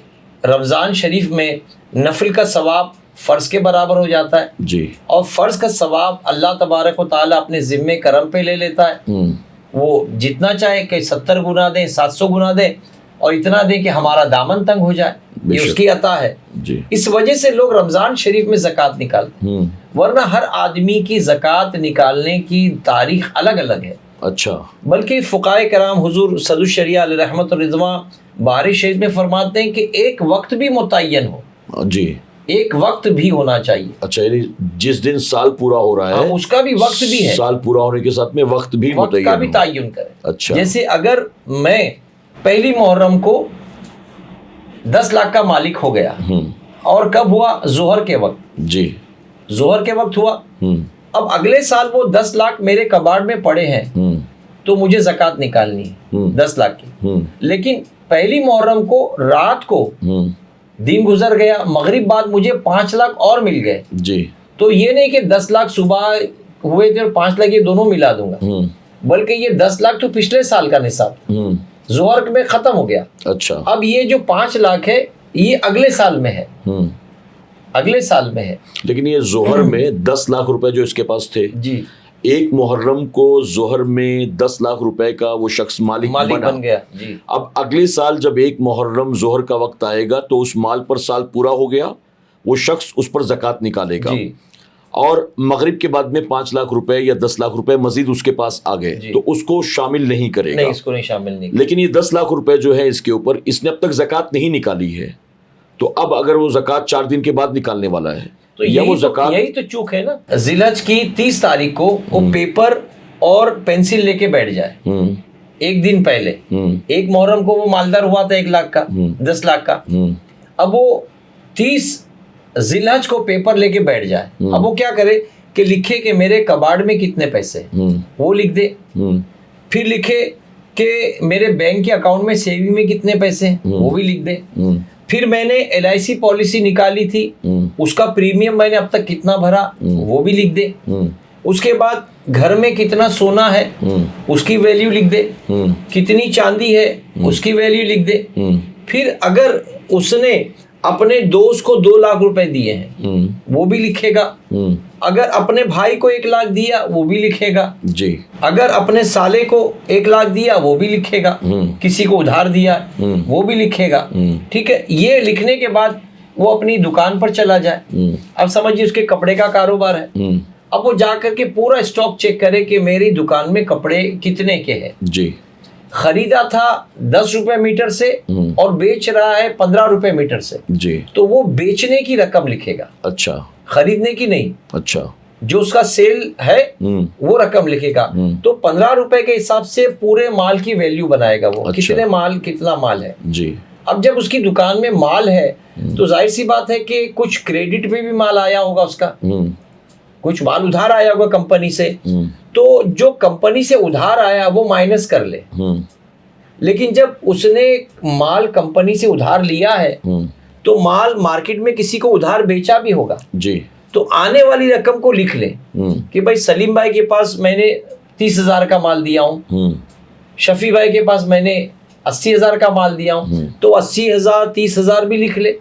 رمضان شریف میں نفل کا ثواب فرض کے برابر ہو جاتا ہے, جی, اور فرض کا ثواب اللہ تبارک و تعالیٰ اپنے ذمے کرم پہ لے لیتا ہے. وہ جتنا چاہے کہ 70 گنا دیں, 700 گنا دیں, اور اتنا دیں کہ ہمارا دامن تنگ ہو جائے, یہ اس کی عطا ہے. جی. اس وجہ سے لوگ رمضان شریف میں زکوٰۃ نکالتے ہیں, ورنہ ہر آدمی کی زکوٰۃ نکالنے کی تاریخ الگ الگ ہے. اچھا. بلکہ فقہائے کرام حضور صدر الشریعہ علیہ رحمت الرضوان باری شریف میں فرماتے ہیں کہ ایک وقت بھی متعین ہو. جی. ایک وقت بھی ہونا چاہیے. اچھا, یعنی جس دن سال پورا ہو رہا ہے اس کا بھی وقت بھی ہے, سال پورا ہونے کے ساتھ میں وقت بھی وقت کا بھی ہو. تعین کرے. اچھا. جیسے اگر میں پہلی محرم کو 10 لاکھ کا مالک ہو گیا, اور کب ہوا؟ ظہر کے وقت. جی. ظہر کے وقت ہوا. اب اگلے سال وہ 10 لاکھ میرے کباڑ میں پڑے ہیں, تو مجھے زکوٰۃ نکالنی ہے 10 لاکھ کی. لیکن پہلی محرم کو رات کو دن گزر گیا, مغرب بعد مجھے 5 لاکھ اور مل گئے. جی. تو یہ نہیں کہ 10 لاکھ صبح ہوئے تھے اور 5 لاکھ یہ دونوں ملا دوں گا, بلکہ یہ 10 لاکھ تو پچھلے سال کا نصاب ظہر میں ختم ہو گیا. اچھا. اب یہ جو 5 لاکھ ہے یہ اگلے سال میں ہے, اگلے سال میں ہے. لیکن یہ ظہر میں 10 لاکھ روپے جو اس کے پاس تھے, جی, ایک محرم کو ظہر میں 10 لاکھ روپے کا وہ شخص مالک بن گیا. جی. اب اگلے سال جب ایک محرم ظہر کا وقت آئے گا تو اس مال پر سال پورا ہو گیا, وہ شخص اس پر زکوٰۃ نکالے گا. جی. اور مغرب کے بعد میں 5 لاکھ روپے یا 10 لاکھ روپے مزید اس کے پاس آ گئے. جی. تو اس کو شامل نہیں کرے گا. نہیں, اس کو نہیں شامل نہیں. لیکن یہ 10 لاکھ روپے جو ہے اس کے اوپر اس نے اب تک زکوٰۃ نہیں نکالی ہے, تو اب اگر وہ زکوٰۃ 4 دن کے بعد نکالنے والا ہے تو یہی تو چوک ہے نا. ذی الحج کی 30 تاریخ کو وہ پیپر اور پینسل لے کے بیٹھ جائے ایک دن پہلے. ایک محرم کو وہ مالدار ہوا تھا 1 لاکھ کا, 10 لاکھ کا. اب وہ 30 ذی الحج کو پیپر لے کے بیٹھ جائے. اب وہ کیا کرے کہ لکھے کہ میرے کباڑ میں کتنے پیسے, وہ لکھ دے. پھر لکھے کہ میرے بینک کے اکاؤنٹ میں سیونگ میں کتنے پیسے, وہ بھی لکھ دے. پھر میں نے LIC پالیسی نکالی تھی, اس کا پریمیم میں نے اب تک کتنا بھرا, وہ بھی لکھ دے. اس کے بعد گھر میں کتنا سونا ہے اس کی ویلیو لکھ دے, کتنی چاندی ہے اس کی ویلیو لکھ دے. پھر اگر اس نے اپنے دوست کو 2 لاکھ روپے دیے ہیں وہ بھی لکھے گا. اگر اپنے بھائی کو 1 لاکھ دیا وہ بھی لکھے گا. جی. اگر اپنے سالے کو 1 لاکھ دیا وہ بھی لکھے گا. کسی کو ادھار دیا وہ بھی لکھے گا. ٹھیک ہے. یہ لکھنے کے بعد وہ اپنی دکان پر چلا جائے. اب سمجھیے اس کے کپڑے کا کاروبار ہے. اب وہ جا کر کے پورا اسٹاک چیک کرے کہ میری دکان میں کپڑے کتنے کے ہیں. جی. خریدا تھا 10 روپے میٹر سے اور بیچ رہا ہے 15 روپے میٹر سے. جی. تو وہ بیچنے کی رقم لکھے گا. اچھا. خریدنے کی نہیں. اچھا. جو اس کا سیل ہے وہ رقم لکھے گا. تو 15 روپے کے حساب سے پورے مال کی ویلیو بنائے گا. وہ کتنے مال, کتنا مال ہے. جی. اب جب اس کی دکان میں مال ہے تو ظاہر سی بات ہے کہ کچھ کریڈٹ پہ بھی مال آیا ہوگا, اس کا کچھ مال ادھار آیا ہوگا کمپنی سے. تو جو کمپنی سے ادھار آیا وہ مائنس کر لے. لیکن جب اس نے مال کمپنی سے ادھار لیا ہے تو مال مارکیٹ میں کسی کو ادھار بیچا بھی ہوگا. جی. تو آنے والی رقم کو لکھ لیں کہ بھائی سلیم بھائی کے پاس میں نے 30,000 کا مال دیا ہوں, شفیع بھائی کے پاس میں نے 80,000 کا مال دیا ہوں. تو 80,000 30,000 بھی لکھ لے.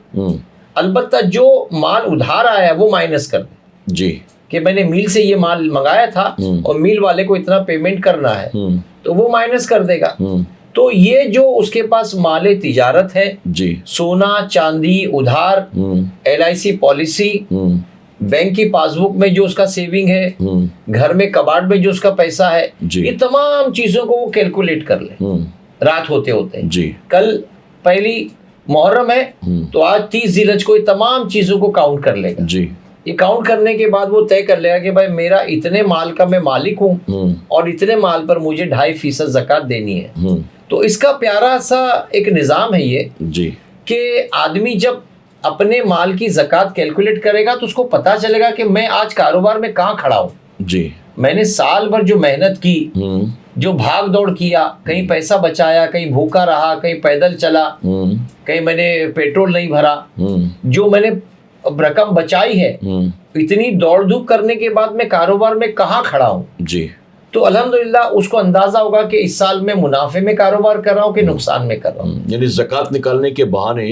البتہ جو مال ادھار آیا وہ مائنس کر دے. جی. کہ میں نے میل سے یہ مال منگایا تھا اور میل والے کو اتنا پیمنٹ کرنا ہے, تو وہ مائنس کر دے گا. تو یہ جو اس کے پاس مال تجارت ہے, جی, سونا چاندی ادھار, LIC پالیسی, بینک کی پاس بک میں جو اس کا سیونگ ہے, گھر میں کباڑ میں جو اس کا پیسہ ہے, یہ تمام چیزوں کو وہ کیلکولیٹ کر لے رات ہوتے ہوتے. کل پہلی محرم ہے تو آج 30 ذی الحج کو یہ تمام چیزوں کو کاؤنٹ کر لے گا. یہ کاؤنٹ کرنے کے بعد وہ طے کر لے گا کہ بھائی میرا اتنے مال کا میں مالک ہوں اور اتنے مال پر مجھے 2.5% زکوٰۃ دینی ہے. تو اس کا پیارا سا ایک نظام ہے یہ کہ آدمی جب اپنے مال کی زکوٰۃ کیلکولیٹ کرے گا تو اس کو پتا چلے گا کہ میں آج کاروبار میں کہاں کھڑا ہوں. میں نے سال بھر جو محنت کی, جو بھاگ دوڑ کیا, کہیں پیسہ بچایا, کہیں بھوکا رہا, کہیں پیدل چلا, کہیں میں نے پیٹرول نہیں بھرا, جو میں نے رقم بچائی ہے, اتنی دوڑ دھوپ کرنے کے بعد میں کاروبار میں کہاں کھڑا ہوں. تو الحمدللہ اس کو اندازہ ہوگا کہ اس سال میں منافع میں کاروبار کر رہا ہوں کہ نقصان میں کر رہا ہوں. یعنی زکوٰۃ نکالنے کے بہانے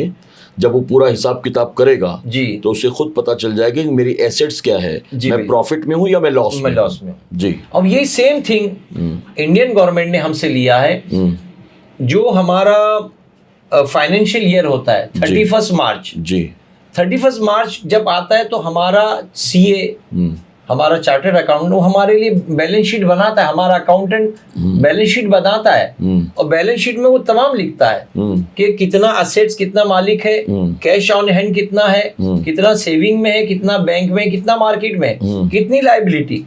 جب وہ پورا حساب کتاب کرے گا تو اسے خود پتا چل جائے گا کہ میری ایسٹس کیا ہے, میں پروفٹ میں ہوں یا میں لاس میں ہوں. اب یہ سیم تھنگ انڈین گورنمنٹ نے ہم سے لیا ہے. جو ہمارا فائنینشیل ایئر ہوتا ہے 31 مارچ, 31 مارچ جب آتا ہے تو ہمارا CA, ہمارا چارٹرڈ اکاؤنٹنٹ, وہ ہمارے لیے بیلنس شیٹ بناتا ہے. ہمارا اکاؤنٹنٹ بیلنس شیٹ بناتا ہے اور بیلنس شیٹ میں وہ تمام لکھتا ہے کہ کتنا اسیٹس, کتنا مالک ہے, کیش آن ہینڈ کتنا ہے, کتنا سیونگ میں ہے, کتنا بینک میں, کتنا مارکیٹ میں, کتنی لائبلٹی.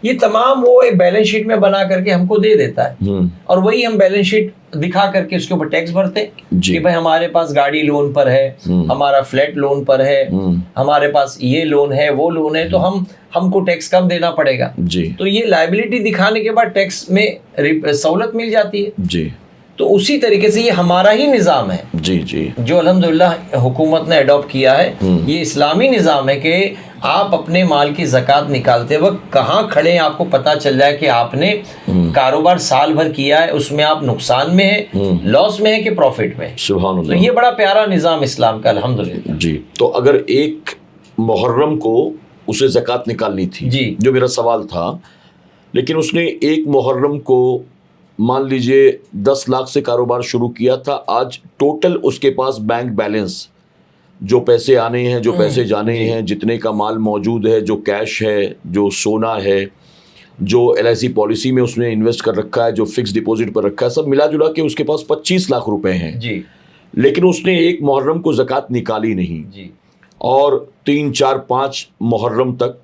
یہ تمام وہ ایک بیلنس شیٹ میں بنا کر کے ہم کو دے دیتا ہے اور وہی ہم بیلنس شیٹ دکھا کر کے اس کے اوپر ٹیکس بھرتے کہ بھائی ہمارے پاس گاڑی لون پر ہے, ہمارا فلیٹ لون پر ہے, ہمارے پاس یہ لون ہے, وہ لون ہے, تو ہم کو ٹیکس کم دینا پڑے گا. تو یہ لائبلٹی دکھانے کے بعد ٹیکس میں سہولت مل جاتی ہے. تو اسی طریقے سے یہ ہمارا ہی نظام ہے جو الحمدللہ حکومت نے اڈاپٹ کیا ہے. یہ اسلامی نظام ہے کہ آپ اپنے مال کی زکوٰۃ نکالتے وقت کہاں کھڑے ہیں آپ کو پتا چل جائے کہ آپ نے کاروبار سال بھر کیا ہے, اس میں آپ نقصان میں ہے, لاس میں ہے کہ پروفٹ میں. سبحان اللہ. تو یہ بڑا پیارا نظام اسلام کا الحمدللہ. تو اگر ایک محرم کو اسے زکوٰۃ نکالنی تھی, جو میرا سوال تھا, لیکن اس نے ایک محرم کو مان لیجئے 10 لاکھ سے کاروبار شروع کیا تھا, آج ٹوٹل اس کے پاس بینک بیلنس, جو پیسے آنے ہیں, جو پیسے جانے ہیں, جتنے کا مال موجود ہے, جو کیش ہے, جو سونا ہے, جو LIC پالیسی میں اس نے انویسٹ کر رکھا ہے, جو فکس ڈپوزٹ پر رکھا ہے, سب ملا جلا کے اس کے پاس 25 لاکھ روپے ہیں. لیکن اس نے ایک محرم کو زکوٰۃ نکالی نہیں, اور 3 4 5 محرم تک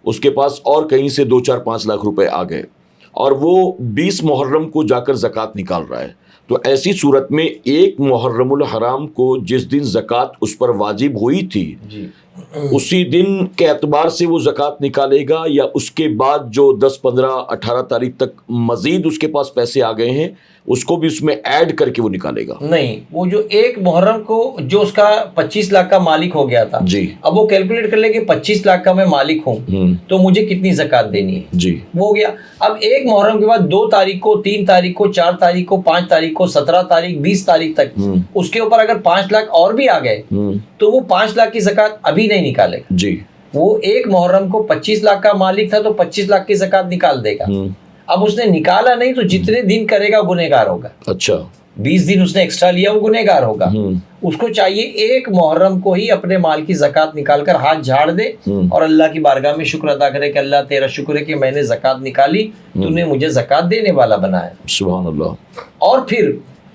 اس کے پاس اور کہیں سے 2 4 5 لاکھ روپے آ گئے, اور وہ 20 محرم کو جا کر زکوٰۃ نکال رہا ہے. تو ایسی صورت میں ایک محرم الحرام کو جس دن زکوٰۃ اس پر واجب ہوئی تھی, اسی دن کے اعتبار سے وہ زکوٰۃ نکالے گا, یا اس کے بعد جو 10 15 18 تاریخ تک مزید اس کے پاس پیسے آ گئے ہیں اس کو بھی اس میں ایڈ کر کے وہ نکالے گا؟ نہیں, وہ جو ایک محرم کو جو اس کا 25 لاکھ کا مالک ہو گیا تھا, اب وہ کیلکولیٹ کر لے کہ 25 لاکھ کا میں مالک ہوں تو مجھے کتنی زکوٰۃ دینی ہے, وہ ہو گیا. اب ایک محرم کے بعد 2 تاریخ کو, 3 تاریخ کو, 4 تاریخ کو, 5 تاریخ کو, 17 تاریخ, 20 تاریخ تک اس کے اوپر اگر 5 لاکھ اور بھی آ گئے تو وہ 5 لاکھ کی زکوٰۃ ابھی نہیں نکالے گا. وہ ایک محرم کو 25 لاکھ کا مالک تھا تو 25 لاکھ کی زکوٰۃ نکال دے گا. اب اس نے نکالا نہیں تو جتنے دن کرے گا گنہگار ہوگا. اچھا, 20 دن اس نے ایکسٹرا لیا وہ گنہگار ہوگا. اس کو چاہیے ایک محرم کو ہی اپنے مال کی زکوٰۃ نکال کر ہاتھ جھاڑ دے اور اللہ کی بارگاہ میں شکر ادا کرے کہ اللہ تیرا شکر ہے کہ میں نے زکوٰۃ نکالی, تو نے مجھے زکوٰۃ دینے والا بنایا. سبحان اللہ. اور پھر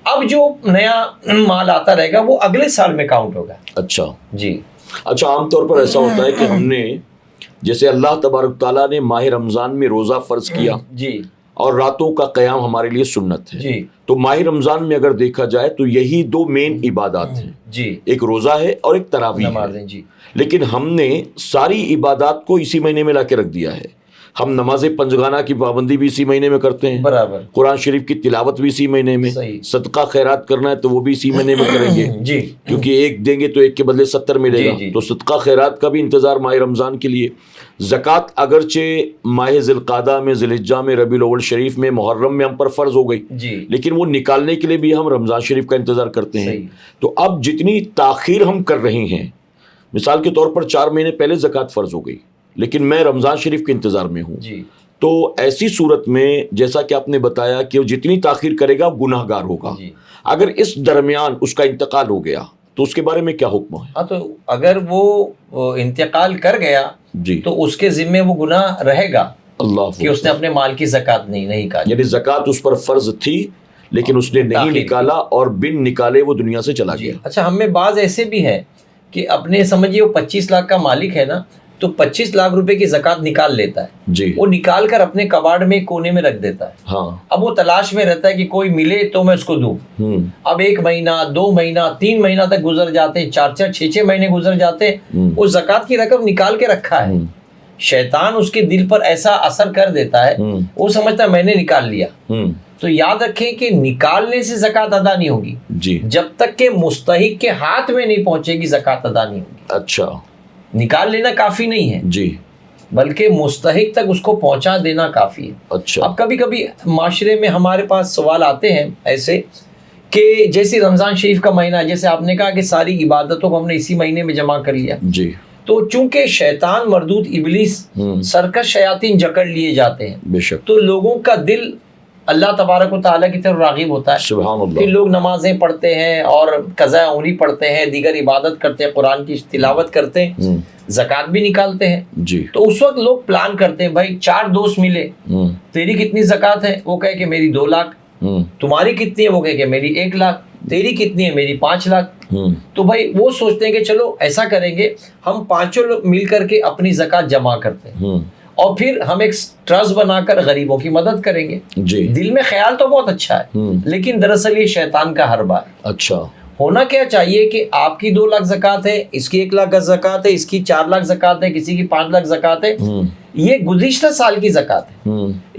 اب جو نیا مال آتا رہے گا وہ اگلے سال میں کاؤنٹ ہوگا. اچھا اچھا, عام طور پر ایسا ہوتا ہے کہ ہم نے جیسے اللہ تبارک تعالیٰ نے ماہ رمضان میں روزہ فرض کیا اور راتوں کا قیام ہمارے لیے سنت ہے, تو ماہ رمضان میں اگر دیکھا جائے تو یہی 2 مین عبادات ہیں, ایک روزہ ہے اور ایک تراویح ہے. لیکن ہم نے ساری عبادات کو اسی مہینے میں لا کے رکھ دیا ہے. ہم نماز پنجگانہ کی پابندی بھی اسی مہینے میں کرتے ہیں, برابر قرآن شریف کی تلاوت بھی اسی مہینے میں, صدقہ خیرات کرنا ہے تو وہ بھی اسی مہینے میں کریں گے کیونکہ ایک دیں گے تو ایک کے بدلے 70 ملے گا. تو صدقہ خیرات کا بھی انتظار ماہ رمضان کے لیے. زکوٰۃ اگرچہ ماہ ذی القعدہ میں, ذی الحجہ میں, ربیع الاول شریف میں, محرم میں ہم پر فرض ہو گئی, لیکن وہ نکالنے کے لیے بھی ہم رمضان شریف کا انتظار کرتے ہیں. تو اب جتنی تاخیر ہم کر رہے ہیں, مثال کے طور پر 4 مہینے پہلے زکوٰۃ فرض ہو گئی لیکن میں رمضان شریف کے انتظار میں ہوں, تو ایسی صورت میں جیسا کہ آپ نے بتایا کہ وہ جتنی تاخیر کرے گا گناہ گار ہوگا. اگر اس درمیان اس کا انتقال ہو گیا تو اس کے بارے میں کیا حکم ہے؟ ہاں تو اگر وہ انتقال کر گیا جی تو اس کے ذمے وہ گناہ رہے گا اللہ کہ اس نے اپنے مال کی زکوٰۃ نہیں نکالی. یعنی زکوٰۃ اس پر فرض تھی لیکن اس نے نہیں تاخیر نکالا اور بن نکالے وہ دنیا سے چلا جی. گیا. اچھا ہم میں بعض ایسے بھی ہیں کہ اپنے سمجھیے وہ 25 لاکھ کا مالک ہے نا, تو 25 لاکھ روپے کی زکوٰۃ نکال لیتا ہے, جی وہ نکال کر اپنے کباڑ میں کونے میں رکھ دیتا ہے. ہاں اب وہ تلاش میں رہتا ہے کہ کوئی ملے تو میں اس کو دوں. اب 1 مہینہ 2 مہینہ 3 مہینہ تک گزر جاتے ہیں, 4 6 مہینے گزر جاتے ہیں, اس زکوٰۃ کی رقم نکال کے رکھا ہے. شیطان اس کے دل پر ایسا اثر کر دیتا ہے, وہ سمجھتا ہے میں نے نکال لیا. تو یاد رکھیں کہ نکالنے سے زکوٰۃ ادا نہیں ہوگی جی جب تک کہ مستحق کے ہاتھ میں نہیں پہنچے گی, زکوٰۃ ادا نہیں ہوگی. اچھا نکال لینا کافی نہیں ہے جی بلکہ مستحق تک اس کو پہنچا دینا کافی ہے. اچھا اب کبھی کبھی معاشرے میں ہمارے پاس سوال آتے ہیں ایسے کہ جیسے رمضان شریف کا مہینہ, جیسے آپ نے کہا کہ ساری عبادتوں کو ہم نے اسی مہینے میں جمع کر لیا, جی تو چونکہ شیطان مردود ابلیس سرکش شیاطین جکڑ لیے جاتے ہیں, بے شک تو لوگوں کا دل اللہ تبارک و تعالیٰ کی طرف راغب ہوتا ہے. سبحان اللہ. پھر لوگ نمازیں پڑھتے ہیں اور قضاء عمری پڑھتے ہیں, دیگر عبادت کرتے ہیں, قرآن کی تلاوت کرتے ہیں, زکوٰۃ بھی نکالتے ہیں. جی تو اس وقت لوگ پلان کرتے ہیں, بھائی 4 دوست ملے, تیری کتنی زکوٰۃ ہے, وہ کہے کہ میری 2 لاکھ, تمہاری کتنی ہے, وہ کہے کہ میری 1 لاکھ, تیری کتنی ہے, میری 5 لاکھ. تو بھائی وہ سوچتے ہیں کہ چلو ایسا کریں گے, ہم 5 لوگ مل کر کے اپنی زکوٰۃ جمع کرتے ہیں اور پھر ہم ایک ٹرسٹ بنا کر غریبوں کی مدد کریں گے. جی دل میں خیال تو بہت اچھا ہے لیکن دراصل یہ شیطان کا حربہ ہے. اچھا ہونا کیا چاہیے کہ آپ کی 2 لاکھ زکوٰۃ ہے, اس کی 1 لاکھ زکوٰۃ ہے, اس کی 4 لاکھ زکوٰۃ ہے, کسی کی 5 لاکھ زکوٰۃ ہے, یہ گزشتہ سال کی زکوٰۃ ہے,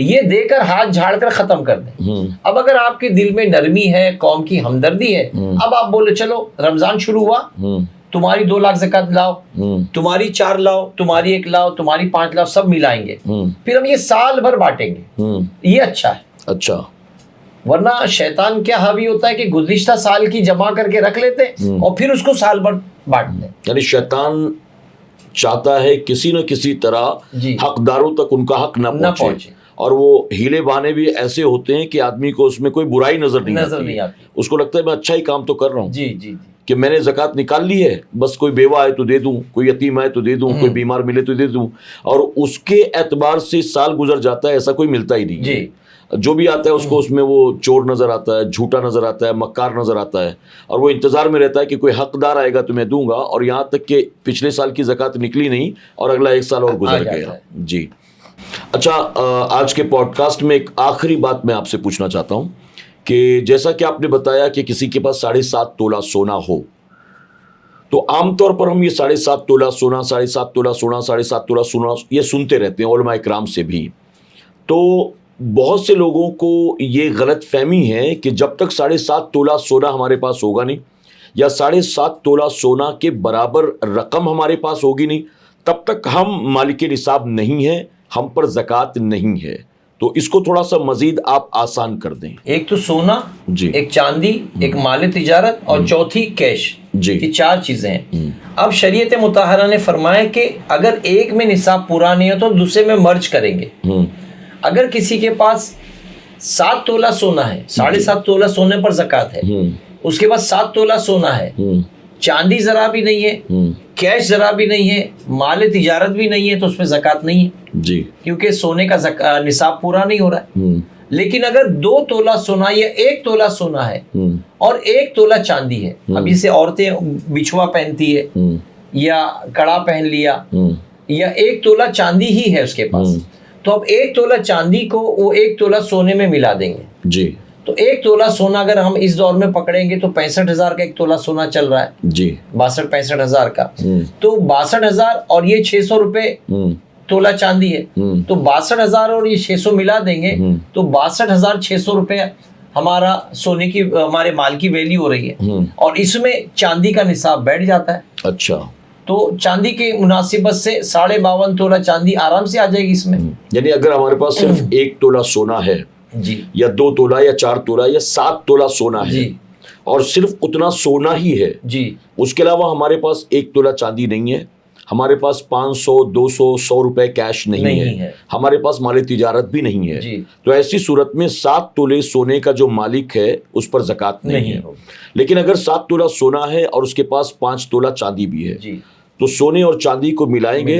یہ دے کر ہاتھ جھاڑ کر ختم کر دیں. اب اگر آپ کے دل میں نرمی ہے, قوم کی ہمدردی ہے, اب آپ بولے چلو رمضان شروع ہوا, تمہاری 2 لاکھ زکوٰۃ لاؤ, تمہاری 4 لاؤ, تمہاری 1 لاؤ, تمہاری 5 لاؤ, سب ملائیں گے, پھر ہم یہ سال بھر بانٹیں گے, یہ اچھا ہے. اچھا ورنہ شیطان کیا حاوی ہوتا ہے کہ گزشتہ سال کی جمع کر کے رکھ لیتے اور پھر اس کو سال بھر بانٹ دیں. یعنی شیطان چاہتا ہے کسی نہ کسی طرح جی حقداروں تک ان کا حق نہ پہنچے, پہنچے. اور وہ ہیلے بہانے بھی ایسے ہوتے ہیں کہ آدمی کو اس میں کوئی برائی نظر نہیں آتی. اس کو لگتا ہے میں اچھا ہی کام تو کر رہا ہوں, جی جی کہ میں نے زکوٰۃ نکال لی ہے, بس کوئی بیوہ ہے تو دے دوں, کوئی یتیم ہے تو دے دوں, کوئی بیمار ملے تو دے دوں, اور اس کے اعتبار سے سال گزر جاتا ہے, ایسا کوئی ملتا ہی نہیں. جی جو بھی آتا ہے اس کو اس میں وہ چور نظر آتا ہے, جھوٹا نظر آتا ہے, مکار نظر آتا ہے, اور وہ انتظار میں رہتا ہے کہ کوئی حقدار آئے گا تو میں دوں گا, اور یہاں تک کہ پچھلے سال کی زکوٰۃ نکلی نہیں اور اگلا 1 سال اور گزر گیا. جی اچھا, آج کے پوڈ کاسٹ میں ایک آخری بات میں آپ سے پوچھنا چاہتا ہوں کہ جیسا کہ آپ نے بتایا کہ کسی کے پاس 7.5 تولہ سونا ہو, تو عام طور پر ہم یہ 7.5 تولہ سونا, 7.5 تولہ سونا, 7.5 تولہ سونا یہ سنتے رہتے ہیں علماء کرام سے بھی. تو بہت سے لوگوں کو یہ غلط فہمی ہے کہ جب تک 7.5 تولہ سونا ہمارے پاس ہوگا نہیں, یا 7.5 تولہ سونا کے برابر رقم ہمارے پاس ہوگی نہیں, تب تک ہم مالک نصاب نہیں ہیں, ہم پر زکوٰۃ نہیں ہے. تو اس کو تھوڑا سا مزید آپ آسان کر دیں. ایک تو سونا, جی ایک چاندی, ایک مال تجارت, اور چوتھی کیش. جی یہ 4 چیزیں ہیں. اب شریعت مطہرہ نے فرمایا کہ اگر ایک میں نصاب پورا نہیں ہو تو دوسرے میں مرج کریں گے. اگر کسی کے پاس 7 تولہ سونا ہے, 7.5 تولہ سونے پر زکوٰۃ ہے, اس کے پاس 7 تولہ سونا ہے, چاندی ذرا بھی نہیں ہے, کیش ذرا بھی نہیں ہے, مال تجارت بھی نہیں ہے, تو اس میں زکوٰۃ نہیں ہے. جی کیونکہ سونے کا نصاب پورا نہیں ہو رہا ہے. لیکن اگر 2 تولہ سونا یا 1 تولہ سونا ہے اور 1 تولہ چاندی ہے, اب اسے عورتیں بچھوا پہنتی ہے یا کڑا پہن لیا, یا 1 تولہ چاندی ہی ہے اس کے پاس, تو اب 1 تولہ چاندی کو وہ 1 تولہ سونے میں ملا دیں گے. جی تو 1 تولہ سونا اگر ہم اس دور میں پکڑیں گے تو 65,000 کا 1 تولہ سونا چل رہا ہے. جی 62-65,000 کا. تو 62,000 اور یہ 600 روپے تولہ چاندی ہے, تو 62,000 اور یہ 600 ملا دیں گے تو 62,600 روپے ہمارا سونے کی, ہمارے مال کی ویلیو ہو رہی ہے, اور اس میں چاندی کا نصاب بیٹھ جاتا ہے. اچھا, تو چاندی کی مناسبت سے 52.5 تولہ چاندی آرام سے آ جائے گی اس میں. یعنی اگر ہمارے پاس صرف 1 تولہ سونا ہے, جی, یا 2 تولہ یا 4 تولہ یا 7 تولہ سونا ہے, جی, اور صرف اتنا سونا ہی ہے, جی, اس کے علاوہ ہمارے پاس 1 تولہ چاندی نہیں ہے, ہمارے پاس 500 200 100 روپے کیش نہیں ہے، ہمارے پاس مال تجارت بھی نہیں ہے، تو ایسی صورت میں 7 تولے سونے کا جو مالک ہے اس پر زکوٰۃ نہیں ہے۔ لیکن اگر 7 تولہ سونا ہے اور اس کے پاس 5 تولہ چاندی بھی ہے تو سونے اور چاندی کو ملائیں گے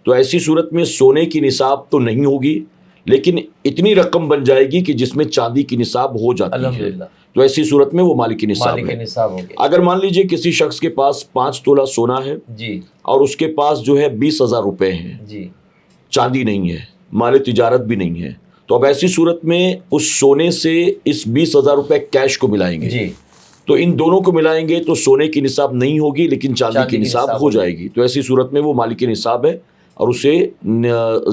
تو ایسی صورت میں سونے کی نصاب تو نہیں ہوگی، لیکن اتنی رقم بن جائے گی کہ جس میں چاندی کی نصاب ہو جاتی ہے، تو ایسی صورت میں وہ مالک نصاب ہے۔ اگر مان لیجئے کسی شخص کے پاس 5 تولہ سونا ہے اور اس کے پاس جو ہے 20,000 روپے ہیں، چاندی نہیں ہے، مال تجارت بھی نہیں ہے، تو اب ایسی صورت میں اس سونے سے اس 20,000 روپے کیش کو ملائیں گے، تو ان دونوں کو ملائیں گے تو سونے کی نصاب نہیں ہوگی لیکن چاندی کی نصاب ہو جائے گی، تو ایسی صورت میں وہ مالک نصاب ہے اور اسے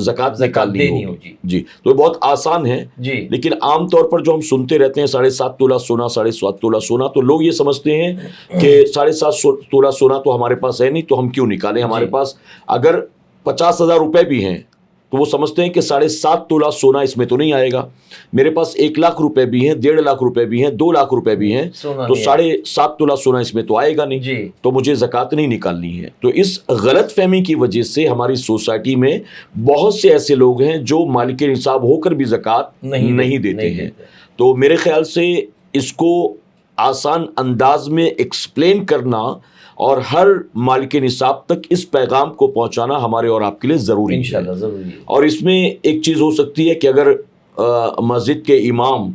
زکوٰۃ نکالنی ہوگی۔ جی، تو بہت آسان ہے، لیکن عام طور پر جو ہم سنتے رہتے ہیں 7.5 تولہ سونا 7.5 تولہ سونا، تو لوگ یہ سمجھتے ہیں کہ 7.5 تولہ سونا تو ہمارے پاس ہے نہیں تو ہم کیوں نکالیں، ہمارے پاس اگر 50,000 روپے بھی ہیں تو وہ سمجھتے ہیں کہ 7.5 تولہ سونا اس میں تو نہیں آئے گا، میرے پاس 1 لاکھ روپے بھی ہیں، 1.5 لاکھ روپے بھی ہیں، 2 لاکھ روپے بھی ہیں، تو 7.5 تولہ سونا اس میں تو آئے گا نہیں، تو مجھے زکوٰۃ نہیں نکالنی ہے۔ تو اس غلط فہمی کی وجہ سے ہماری سوسائٹی میں بہت سے ایسے لوگ ہیں جو مالک نصاب ہو کر بھی زکوٰۃ نہیں دیتے ہیں۔ تو میرے خیال سے اس کو آسان انداز میں ایکسپلین کرنا اور ہر مالک نصاب تک اس پیغام کو پہنچانا ہمارے اور آپ کے لیے ضروری ہے۔ اور اس میں ایک چیز ہو سکتی ہے کہ اگر مسجد کے امام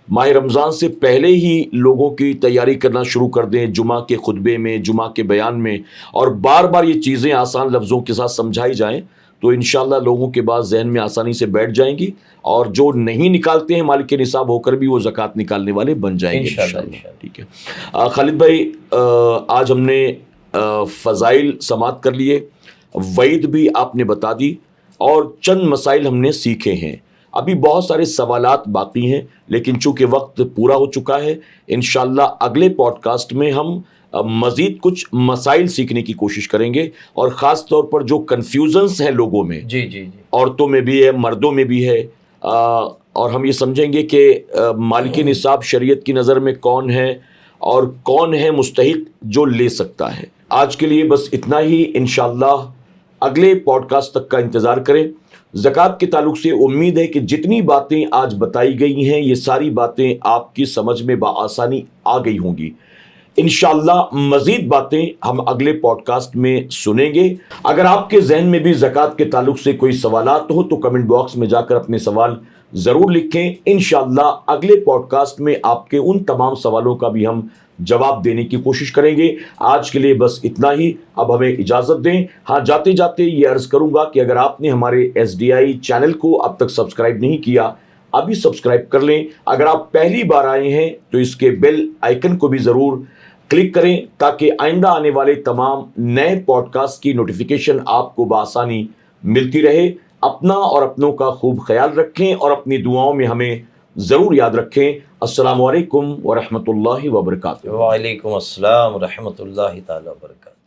ماہ رمضان سے پہلے ہی لوگوں کی تیاری کرنا شروع کر دیں، جمعہ کے خطبے میں، جمعہ کے بیان میں، اور بار بار یہ چیزیں آسان لفظوں کے ساتھ سمجھائی جائیں تو انشاءاللہ لوگوں کے بعد ذہن میں آسانی سے بیٹھ جائیں گی، اور جو نہیں نکالتے ہیں مالک نصاب ہو کر بھی وہ زکوٰۃ نکالنے والے بن جائیں گے انشاءاللہ۔ ٹھیک ہے خالد بھائی، آج ہم نے فضائل سماعت کر لیے، وعید بھی آپ نے بتا دی، اور چند مسائل ہم نے سیکھے ہیں۔ ابھی بہت سارے سوالات باقی ہیں لیکن چونکہ وقت پورا ہو چکا ہے، انشاءاللہ اگلے پوڈ کاسٹ میں ہم مزید کچھ مسائل سیکھنے کی کوشش کریں گے، اور خاص طور پر جو کنفیوژنس ہیں لوگوں میں، عورتوں میں بھی ہے، مردوں میں بھی ہے، اور ہم یہ سمجھیں گے کہ مالک نصاب شریعت کی نظر میں کون ہے اور کون ہے مستحق جو لے سکتا ہے۔ آج کے لیے بس اتنا ہی، انشاءاللہ اگلے پوڈ کاسٹ تک کا انتظار کریں۔ زکوٰۃ کے تعلق سے امید ہے کہ جتنی باتیں آج بتائی گئی ہیں یہ ساری باتیں آپ کی سمجھ میں بآسانی آ گئی ہوں گی۔ انشاءاللہ مزید باتیں ہم اگلے پوڈ کاسٹ میں سنیں گے۔ اگر آپ کے ذہن میں بھی زکوٰۃ کے تعلق سے کوئی سوالات ہو تو کمنٹ باکس میں جا کر اپنے سوال ضرور لکھیں، انشاءاللہ اگلے پوڈ کاسٹ میں آپ کے ان تمام سوالوں کا بھی ہم جواب دینے کی کوشش کریں گے۔ آج کے لیے بس اتنا ہی، اب ہمیں اجازت دیں۔ ہاں، جاتے جاتے یہ عرض کروں گا کہ اگر آپ نے ہمارے SDI چینل کو اب تک سبسکرائب نہیں کیا، ابھی سبسکرائب کر لیں۔ اگر آپ پہلی بار آئے ہیں تو اس کے بیل آئیکن کو بھی ضرور کلک کریں تاکہ آئندہ آنے والے تمام نئے پوڈ کاسٹ کی نوٹیفیکیشن آپ کو بآسانی ملتی رہے۔ اپنا اور اپنوں کا خوب خیال رکھیں اور اپنی دعاؤں میں ہمیں ضرور یاد رکھیں۔ السلام علیکم ورحمۃ اللہ وبرکاتہ۔ وعلیکم السلام ورحمۃ اللہ تعالی وبرکاتہ۔